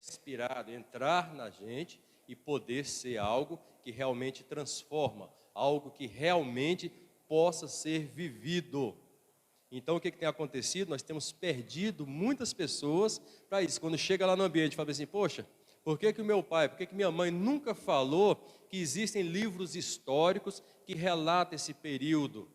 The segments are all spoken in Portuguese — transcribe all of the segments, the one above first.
inspirado, entrar na gente e poder ser algo que realmente transforma, algo que realmente possa ser vivido. Então, o que tem acontecido? Nós temos perdido muitas pessoas para isso. Quando chega lá no ambiente, fala assim, poxa, por que o meu pai, por que minha mãe nunca falou que existem livros históricos que relatam esse período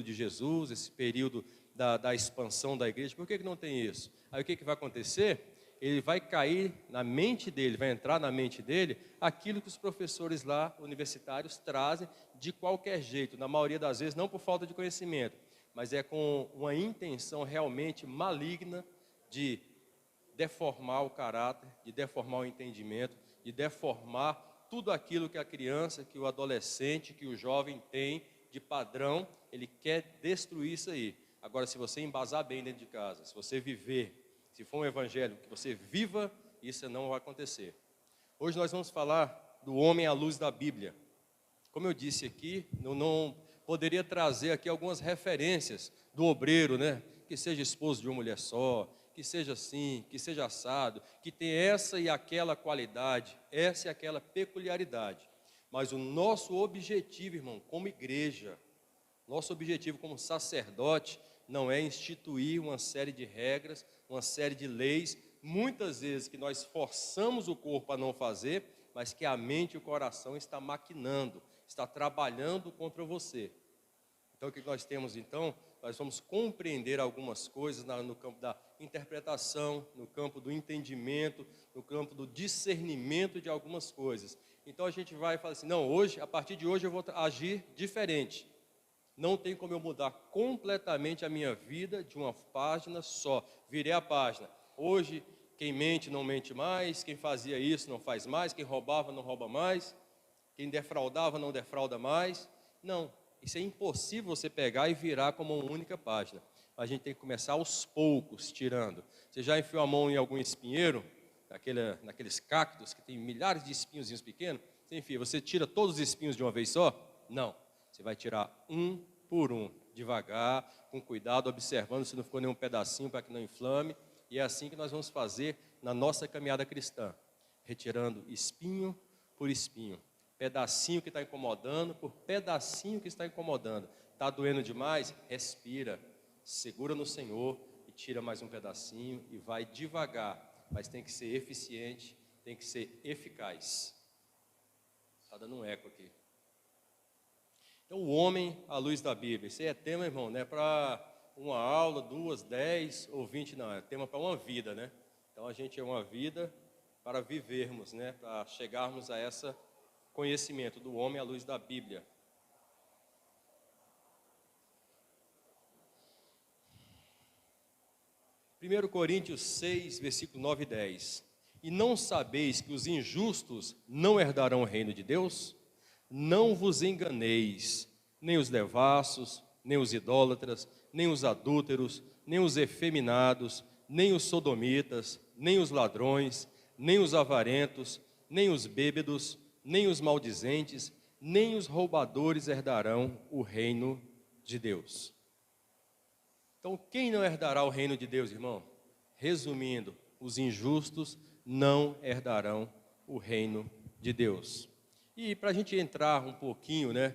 de Jesus, esse período da expansão da igreja? Por que não tem isso? Aí o que vai acontecer? Ele vai cair na mente dele, vai entrar na mente dele aquilo que os professores lá universitários trazem de qualquer jeito, na maioria das vezes não por falta de conhecimento, mas é com uma intenção realmente maligna de deformar o caráter, de deformar o entendimento, de deformar tudo aquilo que a criança, que o adolescente, que o jovem tem de padrão, ele quer destruir isso aí. Agora, se você embasar bem dentro de casa, se você viver, se for um evangelho que você viva, isso não vai acontecer. Hoje nós vamos falar do homem à luz da Bíblia. Como eu disse aqui, eu não poderia trazer aqui algumas referências do obreiro, né? Que seja esposo de uma mulher só, que seja assim, que seja assado, que tem essa e aquela qualidade, essa e aquela peculiaridade. Mas o nosso objetivo, irmão, como igreja, nosso objetivo como sacerdote, não é instituir uma série de regras, uma série de leis, muitas vezes que nós forçamos o corpo a não fazer, mas que a mente e o coração está maquinando, está trabalhando contra você. Então, o que nós temos, então? Nós vamos compreender algumas coisas no campo da interpretação, no campo do entendimento, no campo do discernimento de algumas coisas. Então, a gente vai falar assim, não, hoje, a partir de hoje eu vou agir diferente. Não tem como eu mudar completamente a minha vida de uma página só. Virei a página. Hoje, quem mente não mente mais, quem fazia isso não faz mais, quem roubava não rouba mais, quem defraudava não defrauda mais. Não, isso é impossível você pegar e virar como uma única página. A gente tem que começar aos poucos, tirando. Você já enfiou a mão em algum espinheiro, naqueles cactos que tem milhares de espinhozinhos pequenos? Enfim, você tira todos os espinhos de uma vez só? Não. Você vai tirar um por um, devagar, com cuidado, observando se não ficou nenhum pedacinho para que não inflame. E é assim que nós vamos fazer na nossa caminhada cristã, retirando espinho por espinho, pedacinho que está incomodando por pedacinho que está incomodando. Está doendo demais? Respira, segura no Senhor e tira mais um pedacinho e vai devagar, mas tem que ser eficiente, tem que ser eficaz. Está dando um eco aqui. Então, o homem à luz da Bíblia. Isso aí é tema, irmão, não é para uma aula, 2, 10 ou 20, não. É tema para uma vida, né? Então, a gente é uma vida para vivermos, né? Para chegarmos a esse conhecimento do homem à luz da Bíblia. Primeiro Coríntios 6, versículo 9 e 10. E não sabeis que os injustos não herdarão o reino de Deus? Não vos enganeis, nem os devassos, nem os idólatras, nem os adúlteros, nem os efeminados, nem os sodomitas, nem os ladrões, nem os avarentos, nem os bêbados, nem os maldizentes, nem os roubadores herdarão o reino de Deus. Então, quem não herdará o reino de Deus, irmão? Resumindo, os injustos não herdarão o reino de Deus. E para a gente entrar um pouquinho, né?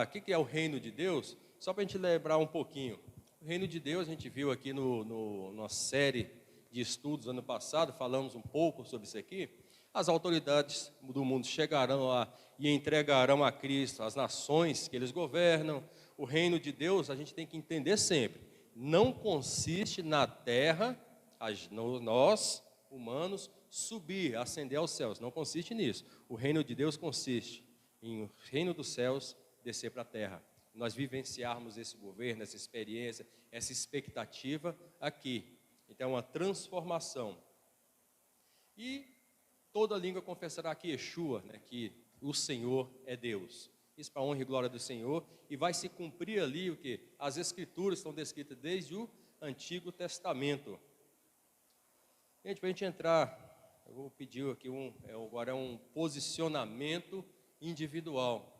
O que é o reino de Deus? Só para a gente lembrar um pouquinho. O reino de Deus, a gente viu aqui na série de estudos ano passado, falamos um pouco sobre isso aqui. As autoridades do mundo chegarão lá e entregarão a Cristo as nações que eles governam. O reino de Deus, a gente tem que entender sempre, não consiste na terra, nós, humanos, subir, ascender aos céus. Não consiste nisso. O reino de Deus consiste em o reino dos céus descer para a terra. Nós vivenciarmos esse governo, essa experiência, essa expectativa aqui. Então, é uma transformação. E toda língua confessará que Yeshua, né, que o Senhor é Deus. Isso para a honra e glória do Senhor. E vai se cumprir ali o que? As Escrituras estão descritas desde o Antigo Testamento. Gente, para a gente entrar, eu vou pedir aqui agora um posicionamento individual.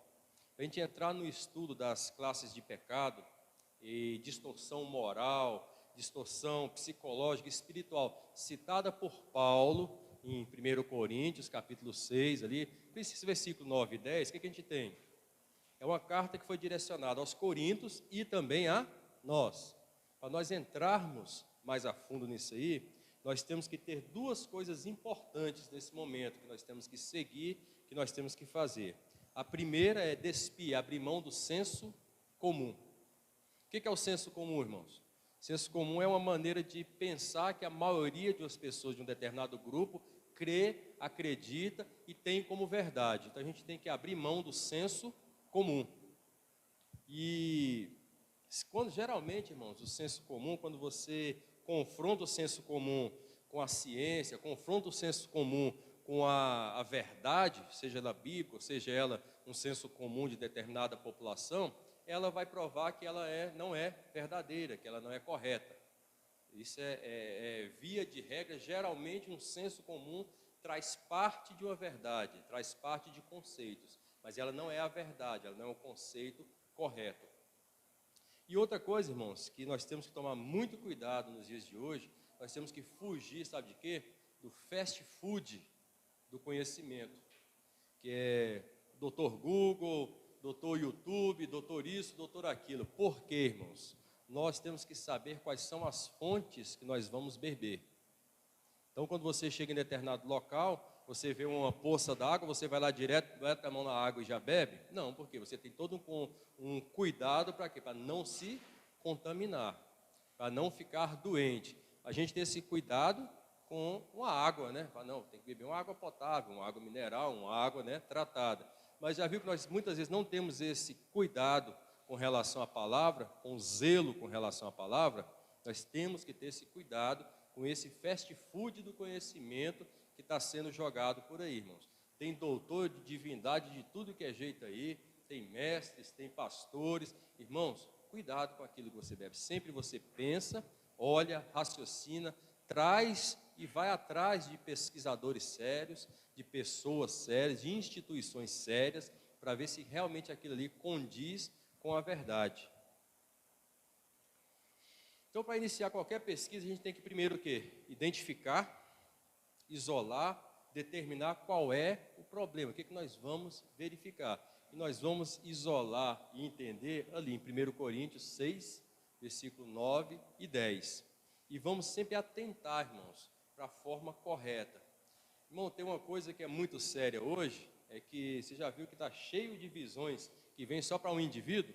Para a gente entrar no estudo das classes de pecado e distorção moral, distorção psicológica e espiritual, citada por Paulo em 1 Coríntios, capítulo 6, ali, esse versículo 9 e 10, o que a gente tem? É uma carta que foi direcionada aos coríntios e também a nós. Para nós entrarmos mais a fundo nisso aí, nós temos que ter duas coisas importantes nesse momento, que nós temos que seguir, que nós temos que fazer. A primeira é despir, abrir mão do senso comum. O que é o senso comum, irmãos? Senso comum é uma maneira de pensar que a maioria das pessoas de um determinado grupo crê, acredita e tem como verdade. Então a gente tem que abrir mão do senso comum. E geralmente, irmãos, o senso comum, quando você confronta o senso comum com a ciência, confronta o senso comum com a verdade, seja ela bíblica, seja ela um senso comum de determinada população, ela vai provar que ela não é verdadeira, que ela não é correta. Isso via de regra, geralmente um senso comum traz parte de uma verdade, traz parte de conceitos, mas ela não é a verdade, ela não é o conceito correto. E outra coisa, irmãos, que nós temos que tomar muito cuidado nos dias de hoje, nós temos que fugir, sabe de quê? Do fast food do conhecimento, que é doutor Google, doutor YouTube, doutor isso, doutor aquilo. Por quê, irmãos? Nós temos que saber quais são as fontes que nós vamos beber. Então, quando você chega em determinado local, você vê uma poça d'água, você vai lá direto, bota a mão na água e já bebe? Não, porque você tem todo um cuidado para quê? Para não se contaminar, para não ficar doente. A gente tem esse cuidado com a água, né? Não, tem que beber uma água potável, uma água mineral, uma água, né, tratada. Mas já viu que nós muitas vezes não temos esse cuidado com relação à palavra, com zelo com relação à palavra? Nós temos que ter esse cuidado com esse fast food do conhecimento que está sendo jogado por aí, irmãos. Tem doutor de divindade de tudo que é jeito aí, tem mestres, tem pastores. Irmãos, cuidado com aquilo que você bebe. Sempre você pensa, olha, raciocina, traz e vai atrás de pesquisadores sérios, de pessoas sérias, de instituições sérias, para ver se realmente aquilo ali condiz com a verdade. Então, para iniciar qualquer pesquisa, a gente tem que primeiro o quê? Identificar, isolar, determinar qual é o problema, o que nós vamos verificar. E nós vamos isolar e entender ali em 1 Coríntios 6, versículo 9 e 10. E vamos sempre atentar, irmãos, para a forma correta. Irmão, tem uma coisa que é muito séria hoje, é que você já viu que está cheio de visões que vêm só para um indivíduo?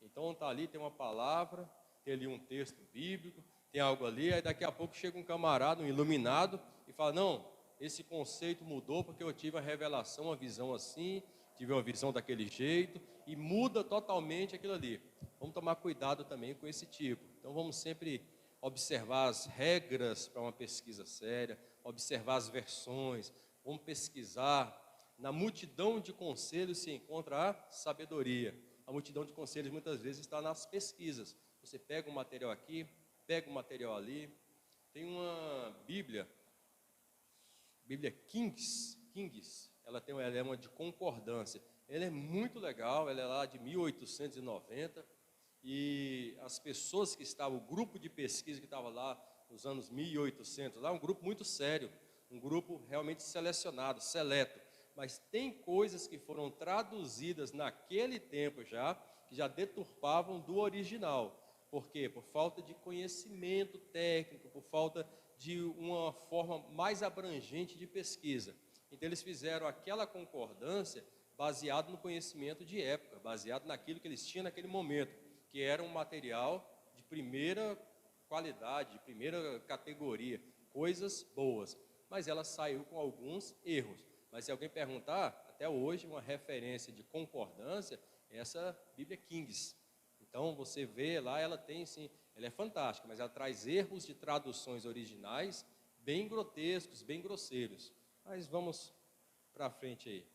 Então está ali, tem uma palavra, tem ali um texto bíblico, tem algo ali, aí daqui a pouco chega um camarada, um iluminado, e fala, não, esse conceito mudou porque eu tive uma revelação, uma visão assim, tive uma visão daquele jeito, e muda totalmente aquilo ali. Vamos tomar cuidado também com esse tipo. Então vamos sempre observar as regras para uma pesquisa séria, observar as versões, vamos pesquisar. Na multidão de conselhos se encontra a sabedoria. A multidão de conselhos muitas vezes está nas pesquisas. Você pega um material aqui, pega um material ali. Tem uma Bíblia King's, ela é uma de concordância. Ela é muito legal, ela é lá de 1890. E as pessoas que estavam, o grupo de pesquisa que estava lá nos anos 1800, lá um grupo muito sério, um grupo realmente selecionado, seleto. Mas tem coisas que foram traduzidas naquele tempo já, que já deturpavam do original. Por quê? Por falta de conhecimento técnico, por falta de uma forma mais abrangente de pesquisa. Então eles fizeram aquela concordância baseado no conhecimento de época, baseado naquilo que eles tinham naquele momento, que era um material de primeira qualidade, de primeira categoria, coisas boas. Mas ela saiu com alguns erros. Mas se alguém perguntar, até hoje uma referência de concordância é essa Bíblia King's. Então você vê lá, ela tem sim, ela é fantástica, mas ela traz erros de traduções originais bem grotescos, bem grosseiros. Mas vamos para frente aí.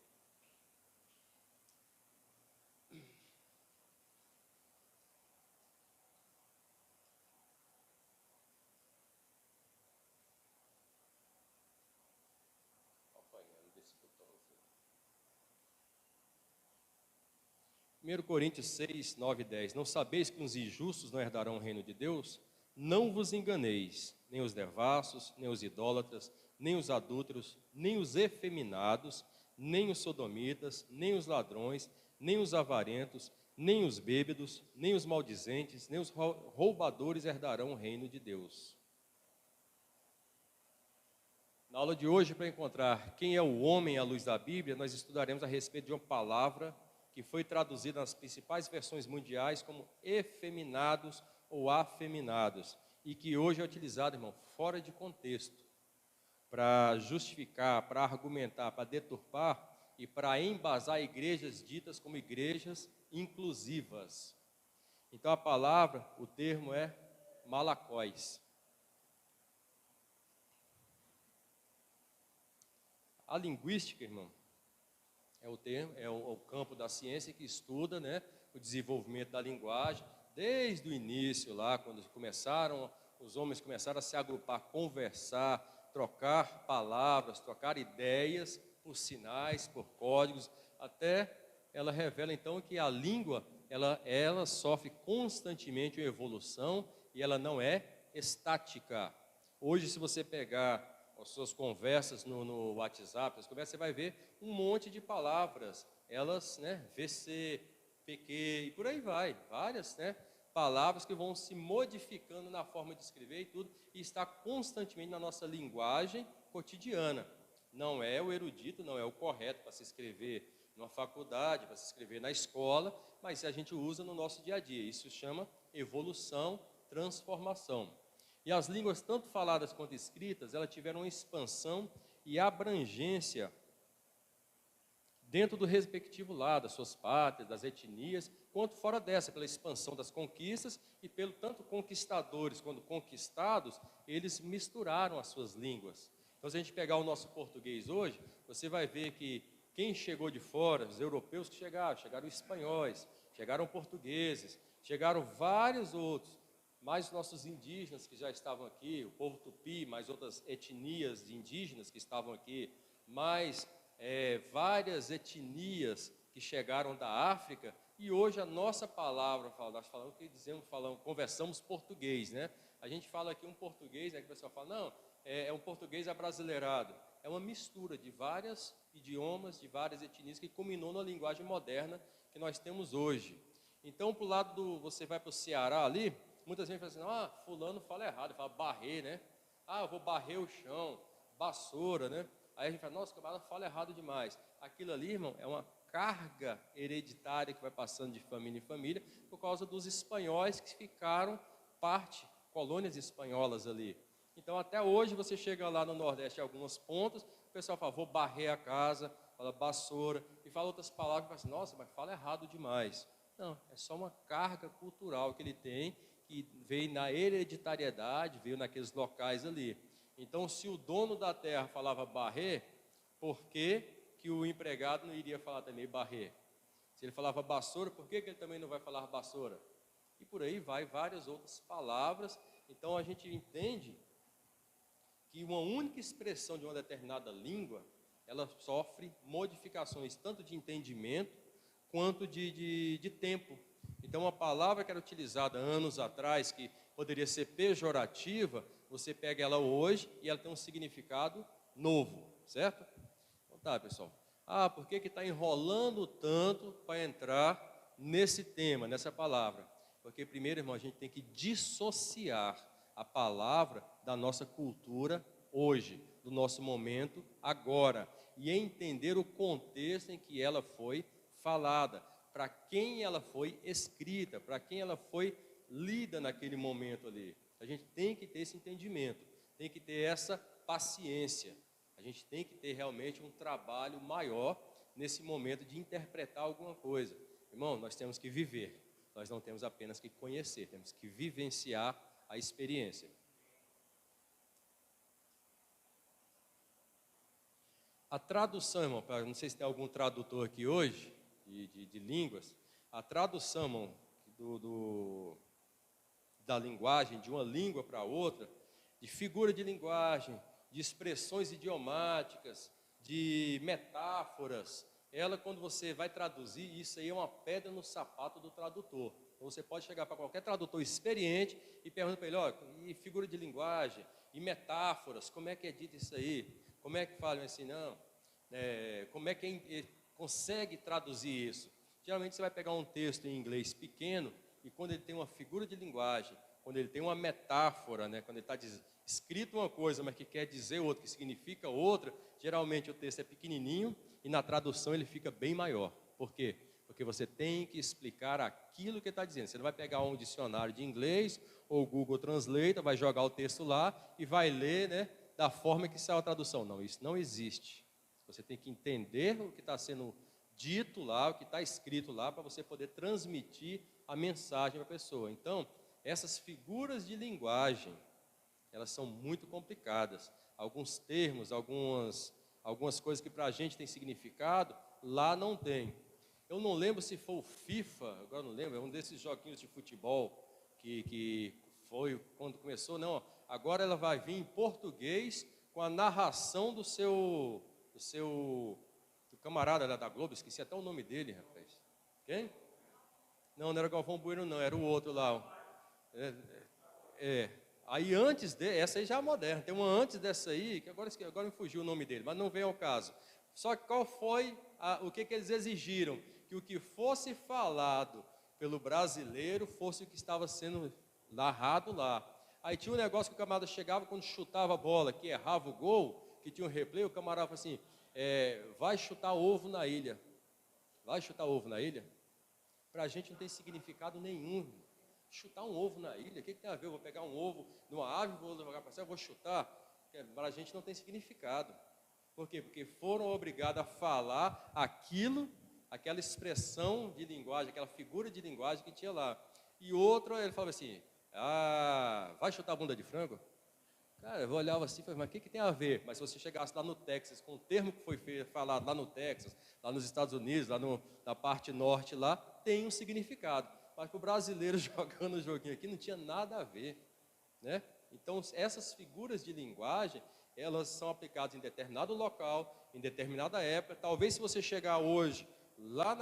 Primeiro Coríntios 6, 9 e 10. Não sabeis que os injustos não herdarão o reino de Deus? Não vos enganeis, nem os devassos, nem os idólatras, nem os adúlteros, nem os efeminados, nem os sodomitas, nem os ladrões, nem os avarentos, nem os bêbados, nem os maldizentes, nem os roubadores herdarão o reino de Deus. Na aula de hoje, para encontrar quem é o homem à luz da Bíblia, nós estudaremos a respeito de uma palavra que foi traduzida nas principais versões mundiais como efeminados ou afeminados, e que hoje é utilizada, irmão, fora de contexto, para justificar, para argumentar, para deturpar e para embasar igrejas ditas como igrejas inclusivas. Então a palavra, o termo é malakóis. A linguística, irmão, é o termo, é o campo da ciência que estuda, né, o desenvolvimento da linguagem, desde o início lá, quando os homens começaram a se agrupar, conversar, trocar palavras, trocar ideias por sinais, por códigos, até ela revela então que a língua, ela sofre constantemente uma evolução e ela não é estática. Hoje, se você pegar as suas conversas no WhatsApp, você vai ver um monte de palavras, elas, né, VC, PQ e por aí vai, várias, né, palavras que vão se modificando na forma de escrever e tudo, e está constantemente na nossa linguagem cotidiana. Não é o erudito, não é o correto para se escrever numa faculdade, para se escrever na escola, mas a gente usa no nosso dia a dia. Isso se chama evolução, transformação. E as línguas, tanto faladas quanto escritas, elas tiveram uma expansão e abrangência dentro do respectivo lado, das suas pátrias, das etnias, quanto fora dessa, pela expansão das conquistas e pelo tanto conquistadores quanto conquistados, eles misturaram as suas línguas. Então, se a gente pegar o nosso português hoje, você vai ver que quem chegou de fora, os europeus que chegaram espanhóis, chegaram portugueses, chegaram vários outros, mais nossos indígenas que já estavam aqui, o povo tupi, mais outras etnias de indígenas que estavam aqui, mais várias etnias que chegaram da África, e hoje a nossa palavra, nós conversamos português, né? A gente fala aqui um português, que o pessoal fala, não, é um português abrasileirado. É uma mistura de vários idiomas, de várias etnias, que culminou na linguagem moderna que nós temos hoje. Então, para o lado você vai para o Ceará ali, muitas vezes fala assim, fulano fala errado, fala barrer, né? Eu vou barrer o chão, vassoura, né? Aí a gente fala, nossa, o camarada fala errado demais. Aquilo ali, irmão, é uma carga hereditária que vai passando de família em família, por causa dos espanhóis que ficaram colônias espanholas ali. Então, até hoje, você chega lá no Nordeste, em alguns pontos, o pessoal fala, vou barrer a casa, fala vassoura, e fala outras palavras, e fala assim, nossa, mas fala errado demais. Não, é só uma carga cultural que ele tem, que veio na hereditariedade, veio naqueles locais ali. Então, se o dono da terra falava barrer, por que o empregado não iria falar também barrer? Se ele falava vassoura, por que ele também não vai falar vassoura? E por aí vai várias outras palavras. Então, a gente entende que uma única expressão de uma determinada língua, ela sofre modificações tanto de entendimento quanto de tempo. Então, uma palavra que era utilizada anos atrás, que poderia ser pejorativa, você pega ela hoje e ela tem um significado novo, certo? Então tá, pessoal. Por que está enrolando tanto para entrar nesse tema, nessa palavra? Porque primeiro, irmão, a gente tem que dissociar a palavra da nossa cultura hoje, do nosso momento agora, e entender o contexto em que ela foi falada, para quem ela foi escrita, para quem ela foi lida naquele momento ali. A gente tem que ter esse entendimento, tem que ter essa paciência, a gente tem que ter realmente um trabalho maior nesse momento de interpretar alguma coisa. Irmão, nós temos que viver, nós não temos apenas que conhecer, temos que vivenciar a experiência. A tradução, irmão, não sei se tem algum tradutor aqui hoje, de línguas, a tradução, irmão, da linguagem, de uma língua para outra, de figura de linguagem, de expressões idiomáticas, de metáforas, ela, quando você vai traduzir, isso aí é uma pedra no sapato do tradutor. Então, você pode chegar para qualquer tradutor experiente e perguntar para ele, e figura de linguagem, E metáforas, como é que é dito isso aí? Como é que falam assim, não? Como é que consegue traduzir isso? Geralmente você vai pegar um texto em inglês pequeno e quando ele tem uma figura de linguagem, quando ele tem uma metáfora, né? Quando ele está escrito uma coisa, mas que quer dizer outra, que significa outra, geralmente o texto é pequenininho e na tradução ele fica bem maior. Por quê? Porque você tem que explicar aquilo que está dizendo. Você não vai pegar um dicionário de inglês ou o Google Translate, vai jogar o texto lá e vai ler, né, da forma que saiu a tradução. Não, isso não existe. Você tem que entender o que está sendo dito lá, o que está escrito lá, para você poder transmitir a mensagem para a pessoa. Então, essas figuras de linguagem, elas são muito complicadas. Alguns termos, algumas coisas que para a gente tem significado, lá não tem. Eu não lembro se foi o FIFA, agora não lembro, é um desses joguinhos de futebol que foi quando começou. Não, agora ela vai vir em português com a narração do camarada lá da Globo, esqueci até o nome dele, rapaz. Quem? Não era Galvão Bueno, não, era o outro lá. Aí antes essa aí já é moderna, tem uma antes dessa aí, que agora me fugiu o nome dele, mas não vem ao caso. Só que qual foi o que eles exigiram? Que o que fosse falado pelo brasileiro fosse o que estava sendo narrado lá. Aí tinha um negócio que o camarada chegava quando chutava a bola, que errava o gol, que tinha um replay, o camarada falava assim, vai chutar ovo na ilha. Vai chutar ovo na ilha? Para a gente não tem significado nenhum. Chutar um ovo na ilha, o que tem a ver? Eu vou pegar um ovo numa árvore, vou jogar para cima, vou chutar. Para a gente não tem significado. Por quê? Porque foram obrigados a falar aquela expressão de linguagem, aquela figura de linguagem que tinha lá. E outro, ele falava assim, vai chutar a bunda de frango? Cara, eu olhava assim e falei, mas o que tem a ver? Mas se você chegasse lá no Texas, com o termo que foi falado lá no Texas, lá nos Estados Unidos, lá na parte norte, lá, tem um significado. Mas para o brasileiro jogando o joguinho aqui não tinha nada a ver, né? Então, essas figuras de linguagem, elas são aplicadas em determinado local, em determinada época. Talvez se você chegar hoje, lá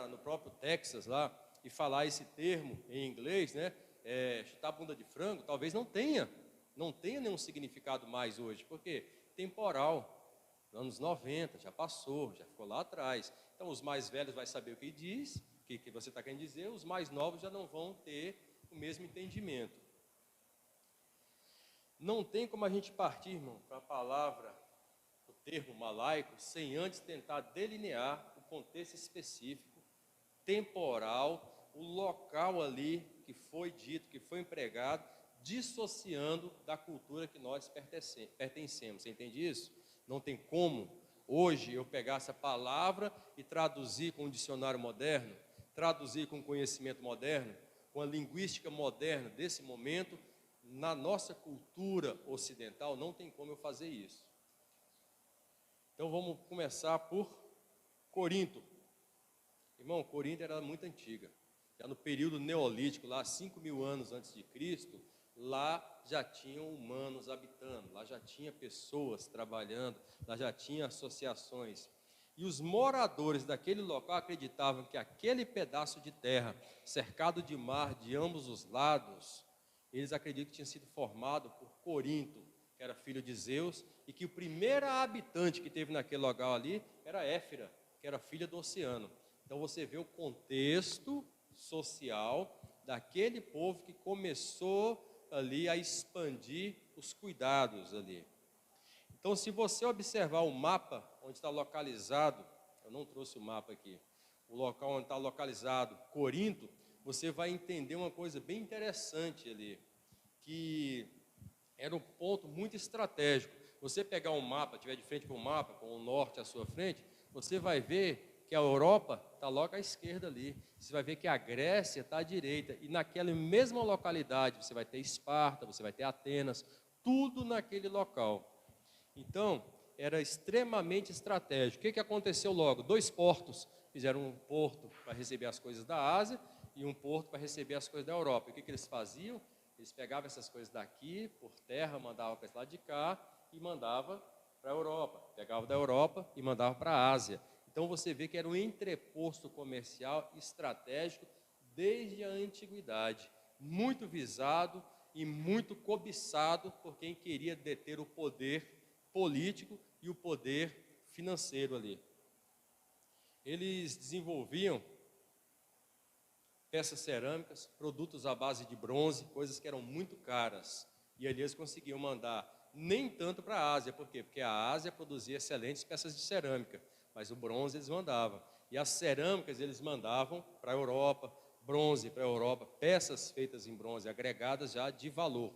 no próprio Texas, lá, e falar esse termo em inglês, né? Chutar a bunda de frango, talvez não tenha nenhum significado mais hoje. Por quê? Temporal, anos 90, já passou, já ficou lá atrás. Então, os mais velhos vão saber o que diz, o que você está querendo dizer, os mais novos já não vão ter o mesmo entendimento. Não tem como a gente partir, irmão, para a palavra, o termo malaico, sem antes tentar delinear o contexto específico, temporal, o local ali que foi dito, que foi empregado, dissociando da cultura que nós pertencemos. Você entende isso? Não tem como hoje eu pegar essa palavra e traduzir com um dicionário moderno, traduzir com conhecimento moderno, com a linguística moderna desse momento. Na nossa cultura ocidental não tem como eu fazer isso. Então vamos começar por Corinto. Irmão, Corinto era muito antiga. Já no período neolítico, lá 5.000 anos antes de Cristo, lá já tinham humanos habitando, lá já tinha pessoas trabalhando, lá já tinha associações. E os moradores daquele local acreditavam que aquele pedaço de terra, cercado de mar de ambos os lados, eles acreditam que tinha sido formado por Corinto, que era filho de Zeus, e que o primeiro habitante que teve naquele local ali era Éfira, que era filha do oceano. Então você vê o contexto social daquele povo que começou ali a expandir os cuidados ali. Então, se você observar o mapa onde está localizado, eu não trouxe o mapa aqui, o local onde está localizado Corinto, você vai entender uma coisa bem interessante ali, que era um ponto muito estratégico. Você pegar um mapa, estiver de frente para o mapa, com o norte à sua frente, você vai ver que a Europa está logo à esquerda ali. Você vai ver que a Grécia está à direita. E naquela mesma localidade, você vai ter Esparta, você vai ter Atenas, tudo naquele local. Então, era extremamente estratégico. O que aconteceu logo? 2 portos. Fizeram um porto para receber as coisas da Ásia e um porto para receber as coisas da Europa. E o que eles faziam? Eles pegavam essas coisas daqui, por terra, mandavam para esse lado de cá e mandavam para a Europa. Pegavam da Europa e mandavam para a Ásia. Então você vê que era um entreposto comercial estratégico desde a antiguidade, muito visado e muito cobiçado por quem queria deter o poder político e o poder financeiro ali. Eles desenvolviam peças cerâmicas, produtos à base de bronze, coisas que eram muito caras. E ali eles conseguiam mandar nem tanto para a Ásia. Por quê? Porque a Ásia produzia excelentes peças de cerâmica, mas o bronze eles mandavam. E as cerâmicas eles mandavam para a Europa, bronze para a Europa, peças feitas em bronze, agregadas já de valor.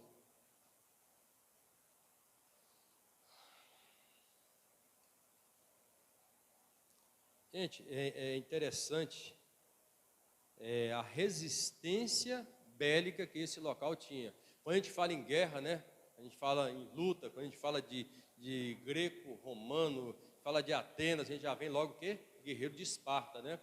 Gente, é interessante a resistência bélica que esse local tinha. Quando a gente fala em guerra, né? A gente fala em luta, quando a gente fala de greco-romano, fala de Atenas, a gente já vem logo o quê? Guerreiro de Esparta, né?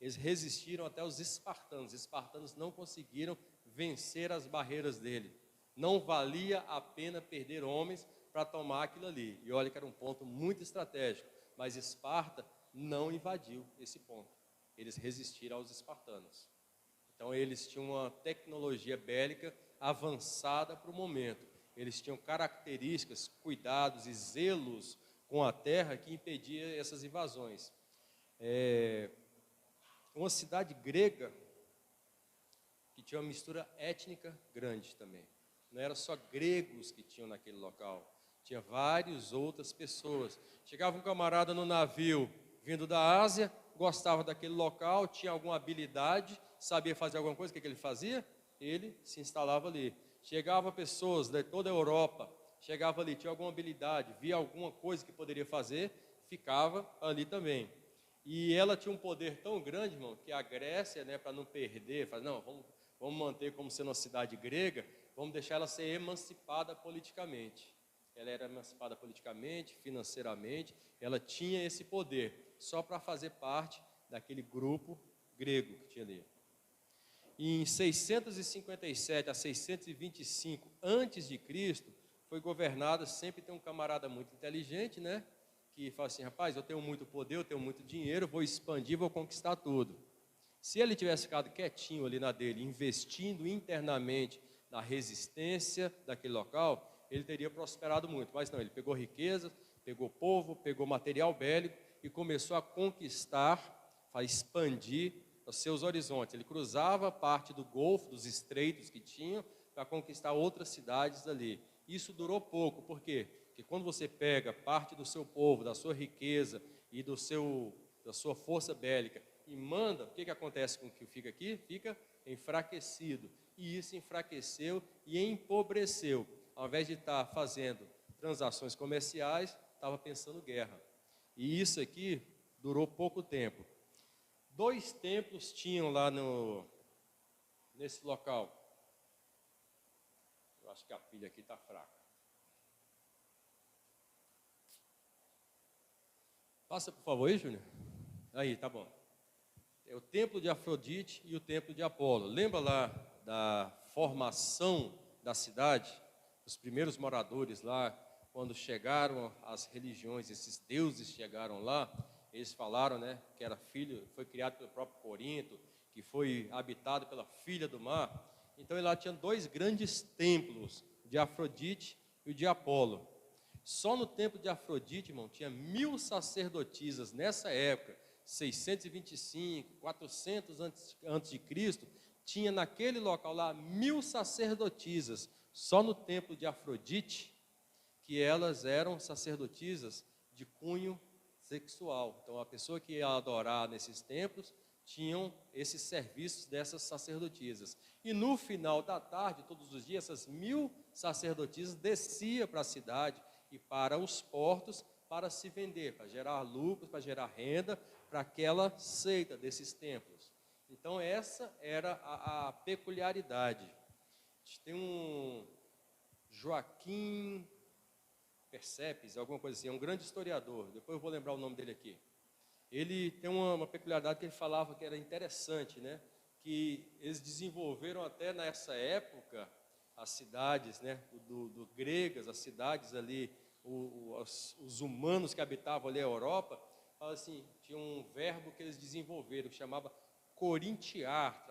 Eles resistiram até os espartanos. Os espartanos não conseguiram vencer as barreiras dele. Não valia a pena perder homens para tomar aquilo ali. E olha que era um ponto muito estratégico. Mas Esparta não invadiu esse ponto. Eles resistiram aos espartanos. Então eles tinham uma tecnologia bélica avançada para o momento. Eles tinham características, cuidados e zelos com a terra que impedia essas invasões. Uma cidade grega que tinha uma mistura étnica grande também. Não era só gregos que tinham naquele local, tinha várias outras pessoas. Chegava um camarada no navio vindo da Ásia, gostava daquele local, tinha alguma habilidade, sabia fazer alguma coisa, o que ele fazia? Ele se instalava ali. Chegava pessoas de toda a Europa, chegava ali, tinha alguma habilidade, via alguma coisa que poderia fazer, ficava ali também. E ela tinha um poder tão grande, irmão, que a Grécia, né, para não perder, falou, não, vamos manter como sendo uma cidade grega, vamos deixar ela ser emancipada politicamente. Ela era emancipada politicamente, financeiramente, ela tinha esse poder, só para fazer parte daquele grupo grego que tinha ali. Em 657 a 625 a.C., foi governada, sempre tem um camarada muito inteligente, né? Que fala assim, rapaz, eu tenho muito poder, eu tenho muito dinheiro, vou expandir, vou conquistar tudo. Se ele tivesse ficado quietinho ali na dele, investindo internamente na resistência daquele local, ele teria prosperado muito. Mas não, ele pegou riqueza, pegou povo, pegou material bélico e começou a conquistar, a expandir os seus horizontes. Ele cruzava parte do Golfo, dos estreitos que tinham, para conquistar outras cidades ali. Isso durou pouco, por quê? Porque quando você pega parte do seu povo, da sua riqueza e da sua força bélica e manda, o que acontece com o que fica aqui? Fica enfraquecido. E isso enfraqueceu e empobreceu. Ao invés de estar fazendo transações comerciais, estava pensando guerra. E isso aqui durou pouco tempo. 2 templos tinham lá nesse local. Eu acho que a pilha aqui está fraca. Passa, por favor, aí, Júnior. Aí, tá bom. É o templo de Afrodite e o templo de Apolo. Lembra lá da formação da cidade? Os primeiros moradores lá, quando chegaram as religiões, esses deuses chegaram lá, eles falaram, né, que era filho, foi criado pelo próprio Corinto, que foi habitado pela filha do mar. Então lá tinha 2 grandes templos, de Afrodite e o de Apolo. Só no templo de Afrodite, irmão, tinha 1000 sacerdotisas nessa época, 625, 400 antes de Cristo, tinha naquele local lá 1000 sacerdotisas, só no templo de Afrodite, que elas eram sacerdotisas de cunho sexual. Então, a pessoa que ia adorar nesses templos tinham esses serviços dessas sacerdotisas. E no final da tarde, todos os dias, essas 1000 sacerdotisas desciam para a cidade e para os portos para se vender, para gerar lucros, para gerar renda para aquela seita desses templos. Então, essa era a peculiaridade. A gente tem um Joaquim Percepes, alguma coisa assim, é um grande historiador, depois eu vou lembrar o nome dele aqui. Ele tem uma peculiaridade que ele falava que era interessante, né? Que eles desenvolveram até nessa época as cidades, né? do gregas, as cidades ali, os humanos que habitavam ali a Europa, fala assim, tinha um verbo que eles desenvolveram que chamava corintiar,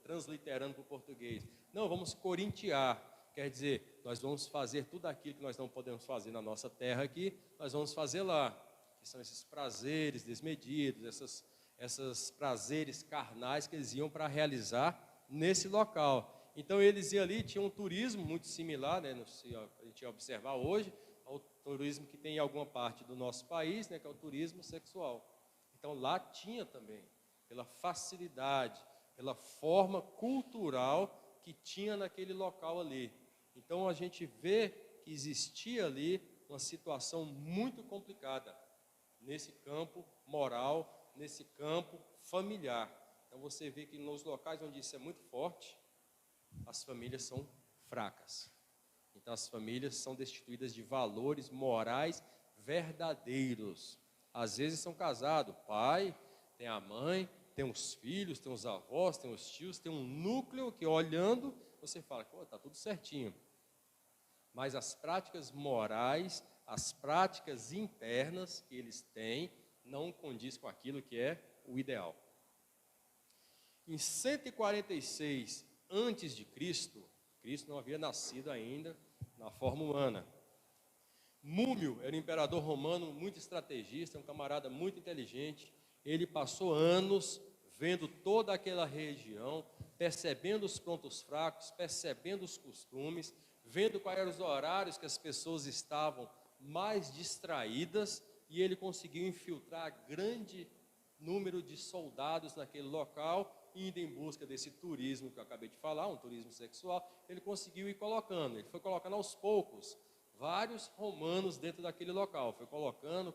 transliterando para o português. Não, vamos corintiar. Quer dizer, nós vamos fazer tudo aquilo que nós não podemos fazer na nossa terra aqui, nós vamos fazer lá, que são esses prazeres desmedidos, esses prazeres carnais que eles iam para realizar nesse local. Então eles iam ali, tinham um turismo muito similar, né, se a gente observar hoje, ao turismo que tem em alguma parte do nosso país, né, que é o turismo sexual. Então lá tinha também, pela facilidade, pela forma cultural que tinha naquele local ali. Então a gente vê que existia ali uma situação muito complicada nesse campo moral, nesse campo familiar. Então você vê que nos locais onde isso é muito forte, as famílias são fracas. Então as famílias são destituídas de valores morais verdadeiros. Às vezes são casados, o pai, tem a mãe, tem os filhos, tem os avós, tem os tios, tem um núcleo que olhando, você fala, pô, está tudo certinho. Mas as práticas morais, as práticas internas que eles têm, não condiz com aquilo que é o ideal. Em 146 antes de Cristo, Cristo não havia nascido ainda na forma humana. Múmio era um imperador romano muito estrategista, um camarada muito inteligente. Ele passou anos vendo toda aquela região, percebendo os pontos fracos, percebendo os costumes, vendo quais eram os horários que as pessoas estavam mais distraídas, e ele conseguiu infiltrar grande número de soldados naquele local, indo em busca desse turismo que eu acabei de falar, um turismo sexual. Ele conseguiu ir colocando, ele foi colocando aos poucos vários romanos dentro daquele local, foi colocando,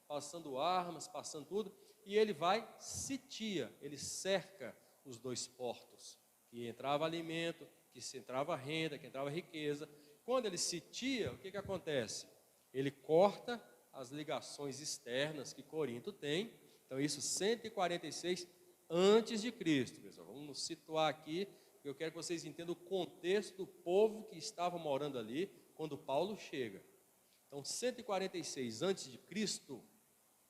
passando armas, passando tudo, e ele vai, sitia, ele cerca os dois portos, que entrava alimento, que entrava renda, que entrava riqueza. Quando ele sitia, o que acontece? Ele corta as ligações externas que Corinto tem. Então isso 146 antes de Cristo, pessoal. Vamos nos situar aqui, porque eu quero que vocês entendam o contexto do povo que estava morando ali quando Paulo chega. Então 146 antes de Cristo,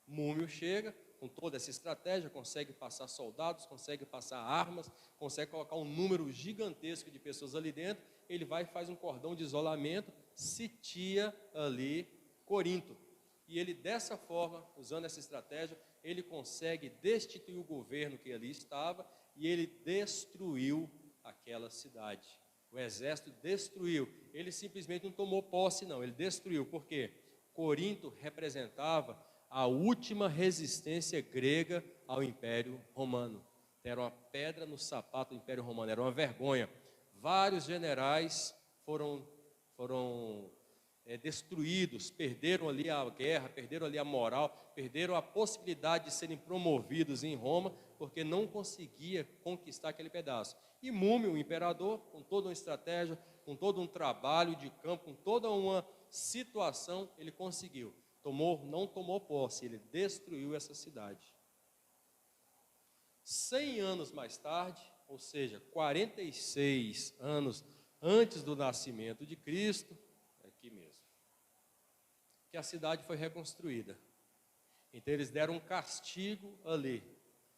Múmio chega com toda essa estratégia, consegue passar soldados, consegue passar armas, consegue colocar um número gigantesco de pessoas ali dentro. Ele vai e faz um cordão de isolamento, sitia ali Corinto. E ele dessa forma, usando essa estratégia, ele consegue destituir o governo que ali estava e ele destruiu aquela cidade. O exército destruiu. Ele simplesmente não tomou posse, não. Ele destruiu. Por quê? Corinto representava a última resistência grega ao Império Romano. Era uma pedra no sapato do Império Romano, era uma vergonha. Vários generais foram destruídos, perderam ali a guerra, perderam ali a moral, perderam a possibilidade de serem promovidos em Roma, porque não conseguia conquistar aquele pedaço. E Múmio, o imperador, com toda uma estratégia, com todo um trabalho de campo, com toda uma situação, ele conseguiu. Não tomou posse, ele destruiu essa cidade. 100 anos mais tarde, ou seja, 46 anos antes do nascimento de Cristo, aqui mesmo, que a cidade foi reconstruída. Então eles deram um castigo ali,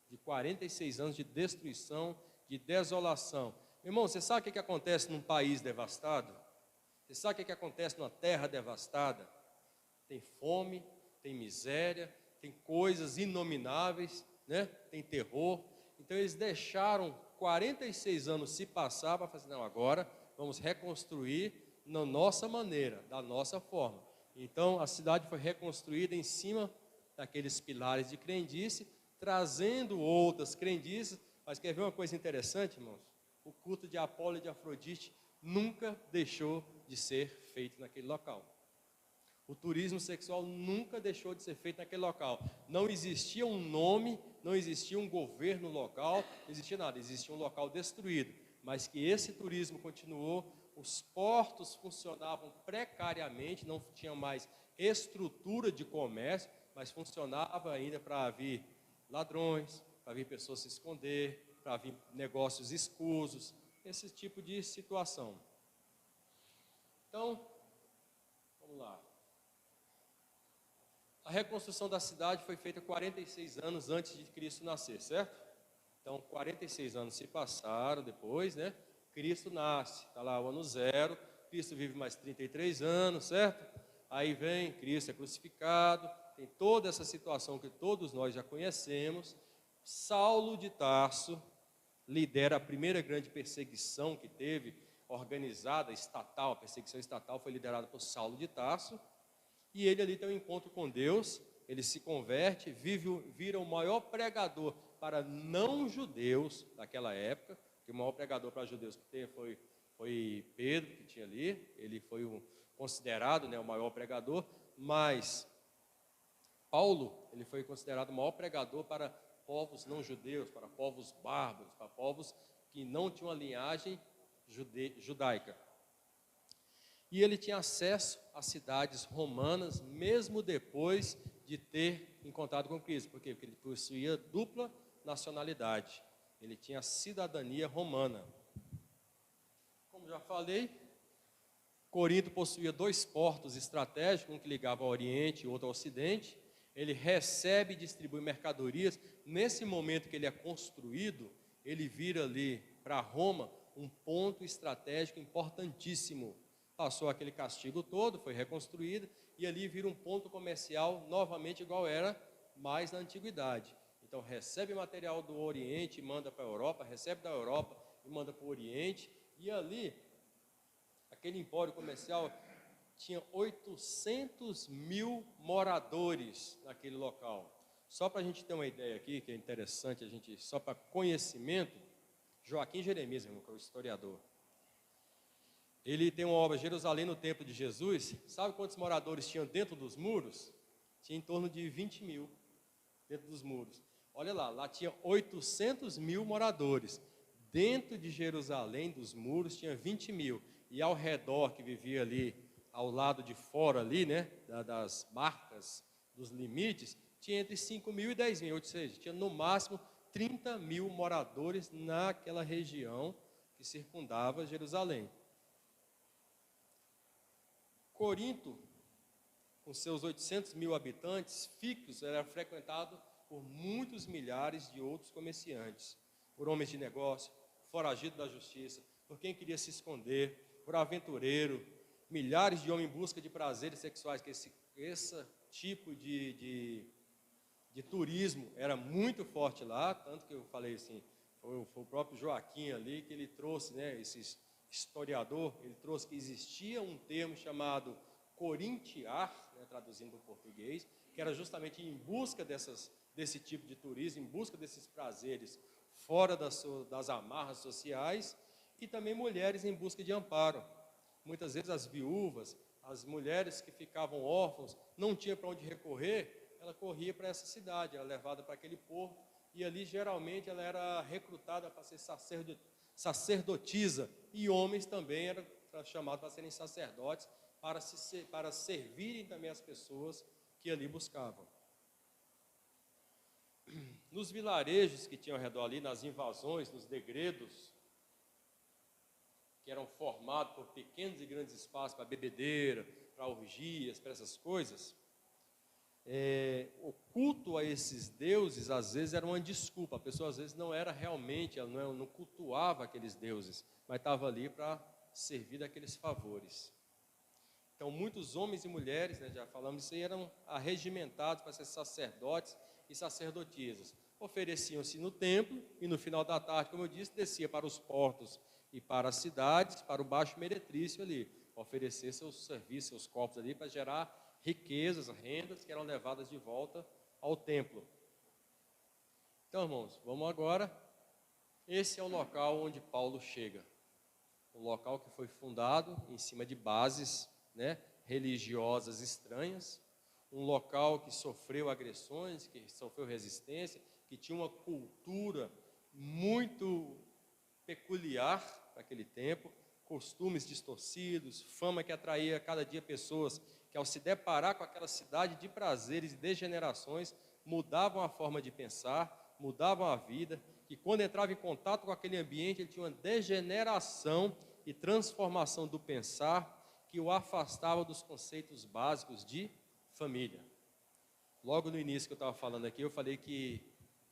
de 46 anos de destruição, de desolação. Meu irmão, você sabe o que acontece num país devastado? Você sabe o que acontece numa terra devastada? Tem fome, tem miséria, tem coisas inomináveis, né? Tem terror. Então eles deixaram 46 anos se passar para fazer, não, agora vamos reconstruir na nossa maneira, da nossa forma. Então a cidade foi reconstruída em cima daqueles pilares de crendice, trazendo outras crendices. Mas quer ver uma coisa interessante, irmãos? O culto de Apolo e de Afrodite nunca deixou de ser feito naquele local. O turismo sexual nunca deixou de ser feito naquele local. Não existia um nome, não existia um governo local, não existia nada, existia um local destruído. Mas que esse turismo continuou, os portos funcionavam precariamente, não tinha mais estrutura de comércio, mas funcionava ainda para vir ladrões, para vir pessoas se esconder, para vir negócios escusos, esse tipo de situação. Então, vamos lá. A reconstrução da cidade foi feita 46 anos antes de Cristo nascer, certo? Então, 46 anos se passaram depois, né? Cristo nasce, está lá o ano zero, Cristo vive mais 33 anos, certo? Aí vem, Cristo é crucificado, tem toda essa situação que todos nós já conhecemos. Saulo de Tarso lidera a primeira grande perseguição que teve, organizada, estatal, a perseguição estatal foi liderada por Saulo de Tarso, e ele ali tem um encontro com Deus, ele se converte, vira o maior pregador para não-judeus daquela época, que o maior pregador para judeus que teve foi Pedro, que tinha ali, ele foi considerado, né, o maior pregador, mas Paulo, ele foi considerado o maior pregador para povos não-judeus, para povos bárbaros, para povos que não tinham a linhagem judaica. E ele tinha acesso às cidades romanas, mesmo depois de ter encontrado com Cristo. Por quê? Porque ele possuía dupla nacionalidade. Ele tinha cidadania romana. Como já falei, Corinto possuía 2 portos estratégicos, um que ligava ao Oriente e outro ao Ocidente. Ele recebe e distribui mercadorias. Nesse momento que ele é construído, ele vira ali para Roma um ponto estratégico importantíssimo. Passou aquele castigo todo, foi reconstruído, e ali vira um ponto comercial novamente igual era mais na antiguidade. Então recebe material do Oriente e manda para a Europa, recebe da Europa e manda para o Oriente, e ali, aquele empório comercial tinha 800 mil moradores naquele local. Só para a gente ter uma ideia aqui, que é interessante, só para conhecimento, Joaquim Jeremias, que é o historiador, ele tem uma obra, Jerusalém no Templo de Jesus. Sabe quantos moradores tinham dentro dos muros? Tinha em torno de 20 mil dentro dos muros. Olha lá tinha 800 mil moradores. Dentro de Jerusalém, dos muros, tinha 20 mil. E ao redor, que vivia ali, ao lado de fora ali, né, das marcas, dos limites, tinha entre 5 mil e 10 mil. Ou seja, tinha no máximo 30 mil moradores naquela região que circundava Jerusalém. Corinto, com seus 800 mil habitantes fixos, era frequentado por muitos milhares de outros comerciantes, por homens de negócio, foragidos da justiça, por quem queria se esconder, por aventureiro, milhares de homens em busca de prazeres sexuais, que esse tipo de turismo era muito forte lá, tanto que eu falei assim, foi o próprio Joaquim ali que ele trouxe, né, esse historiador, ele trouxe que existia um termo chamado corintiar, né, traduzindo para o português, que era justamente em busca desse tipo de turismo, em busca desses prazeres fora das amarras sociais, e também mulheres em busca de amparo. Muitas vezes as viúvas, as mulheres que ficavam órfãos, não tinham para onde recorrer, ela corria para essa cidade, era levada para aquele porto, e ali geralmente ela era recrutada para ser sacerdotisa, e homens também eram chamados para serem sacerdotes, para servirem também as pessoas que ali buscavam. Nos vilarejos que tinham ao redor ali, nas invasões, nos degredos, que eram formados por pequenos e grandes espaços para bebedeira, para orgias, para essas coisas, o culto a esses deuses, às vezes, era uma desculpa. A pessoa, às vezes, não era realmente, ela não cultuava aqueles deuses, mas estava ali para servir daqueles favores. Então, muitos homens e mulheres, né, já falamos isso aí, eram arregimentados para ser sacerdotes e sacerdotisas. Ofereciam-se no templo e no final da tarde, como eu disse, descia para os portos e para as cidades, para o baixo meretrício ali, oferecer seus serviços, seus corpos ali para gerar riquezas, rendas que eram levadas de volta ao templo. Então, irmãos, vamos agora. Esse é o local onde Paulo chega. Um local que foi fundado em cima de bases, né, religiosas estranhas, um local que sofreu agressões, que sofreu resistência, que tinha uma cultura muito peculiar para aquele tempo, costumes distorcidos, fama que atraía cada dia pessoas que, ao se deparar com aquela cidade de prazeres e degenerações, mudavam a forma de pensar, mudavam a vida, e quando entrava em contato com aquele ambiente, ele tinha uma degeneração e transformação do pensar que o afastava dos conceitos básicos de família. Logo no início que eu estava falando aqui, eu falei que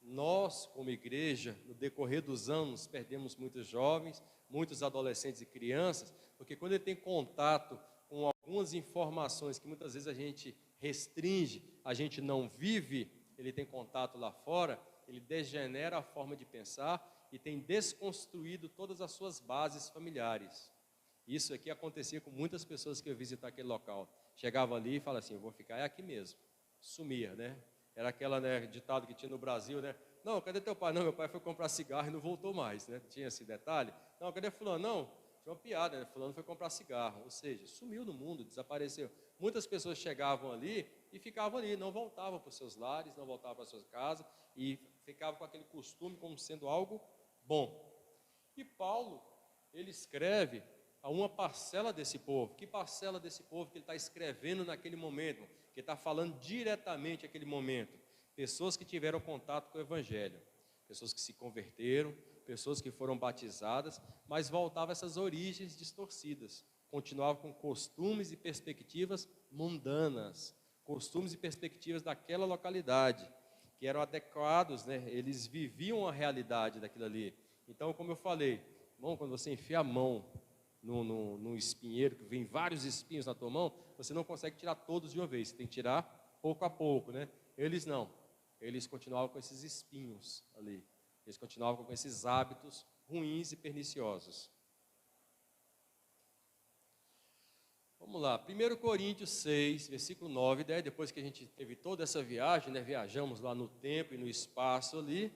nós, como igreja, no decorrer dos anos, perdemos muitos jovens, muitos adolescentes e crianças, porque quando ele tem contato com algumas informações que muitas vezes a gente restringe, a gente não vive, ele tem contato lá fora, ele degenera a forma de pensar e tem desconstruído todas as suas bases familiares. Isso aqui acontecia com muitas pessoas que eu visitar aquele local. Chegava ali e falava assim, eu vou ficar aqui mesmo. Sumia, né? Era aquela, né, ditado que tinha no Brasil, né? Não, cadê teu pai? Não, meu pai foi comprar cigarro e não voltou mais, né? Tinha esse detalhe. Não, cadê fulano? Não, tinha uma piada, né? Fulano foi comprar cigarro. Ou seja, sumiu no mundo, desapareceu. Muitas pessoas chegavam ali e ficavam ali, não voltavam para os seus lares, não voltavam para as suas casas e ficavam com aquele costume como sendo algo bom. E Paulo, ele escreve a uma parcela desse povo. Que parcela desse povo que ele está escrevendo naquele momento? Que está falando diretamente naquele momento? Pessoas que tiveram contato com o Evangelho, pessoas que se converteram, pessoas que foram batizadas, mas voltavam a essas origens distorcidas, continuavam com costumes e perspectivas mundanas, costumes e perspectivas daquela localidade, que eram adequados, né? Eles viviam a realidade daquilo ali. Então, como eu falei, irmão, quando você enfia a mão num espinheiro, que vem vários espinhos na tua mão, você não consegue tirar todos de uma vez, você tem que tirar pouco a pouco, né? Eles não, eles continuavam com esses espinhos ali, eles continuavam com esses hábitos ruins e perniciosos. Vamos lá, 1 Coríntios 6, versículo 9 e 10, depois que a gente teve toda essa viagem, né, viajamos lá no tempo e no espaço ali,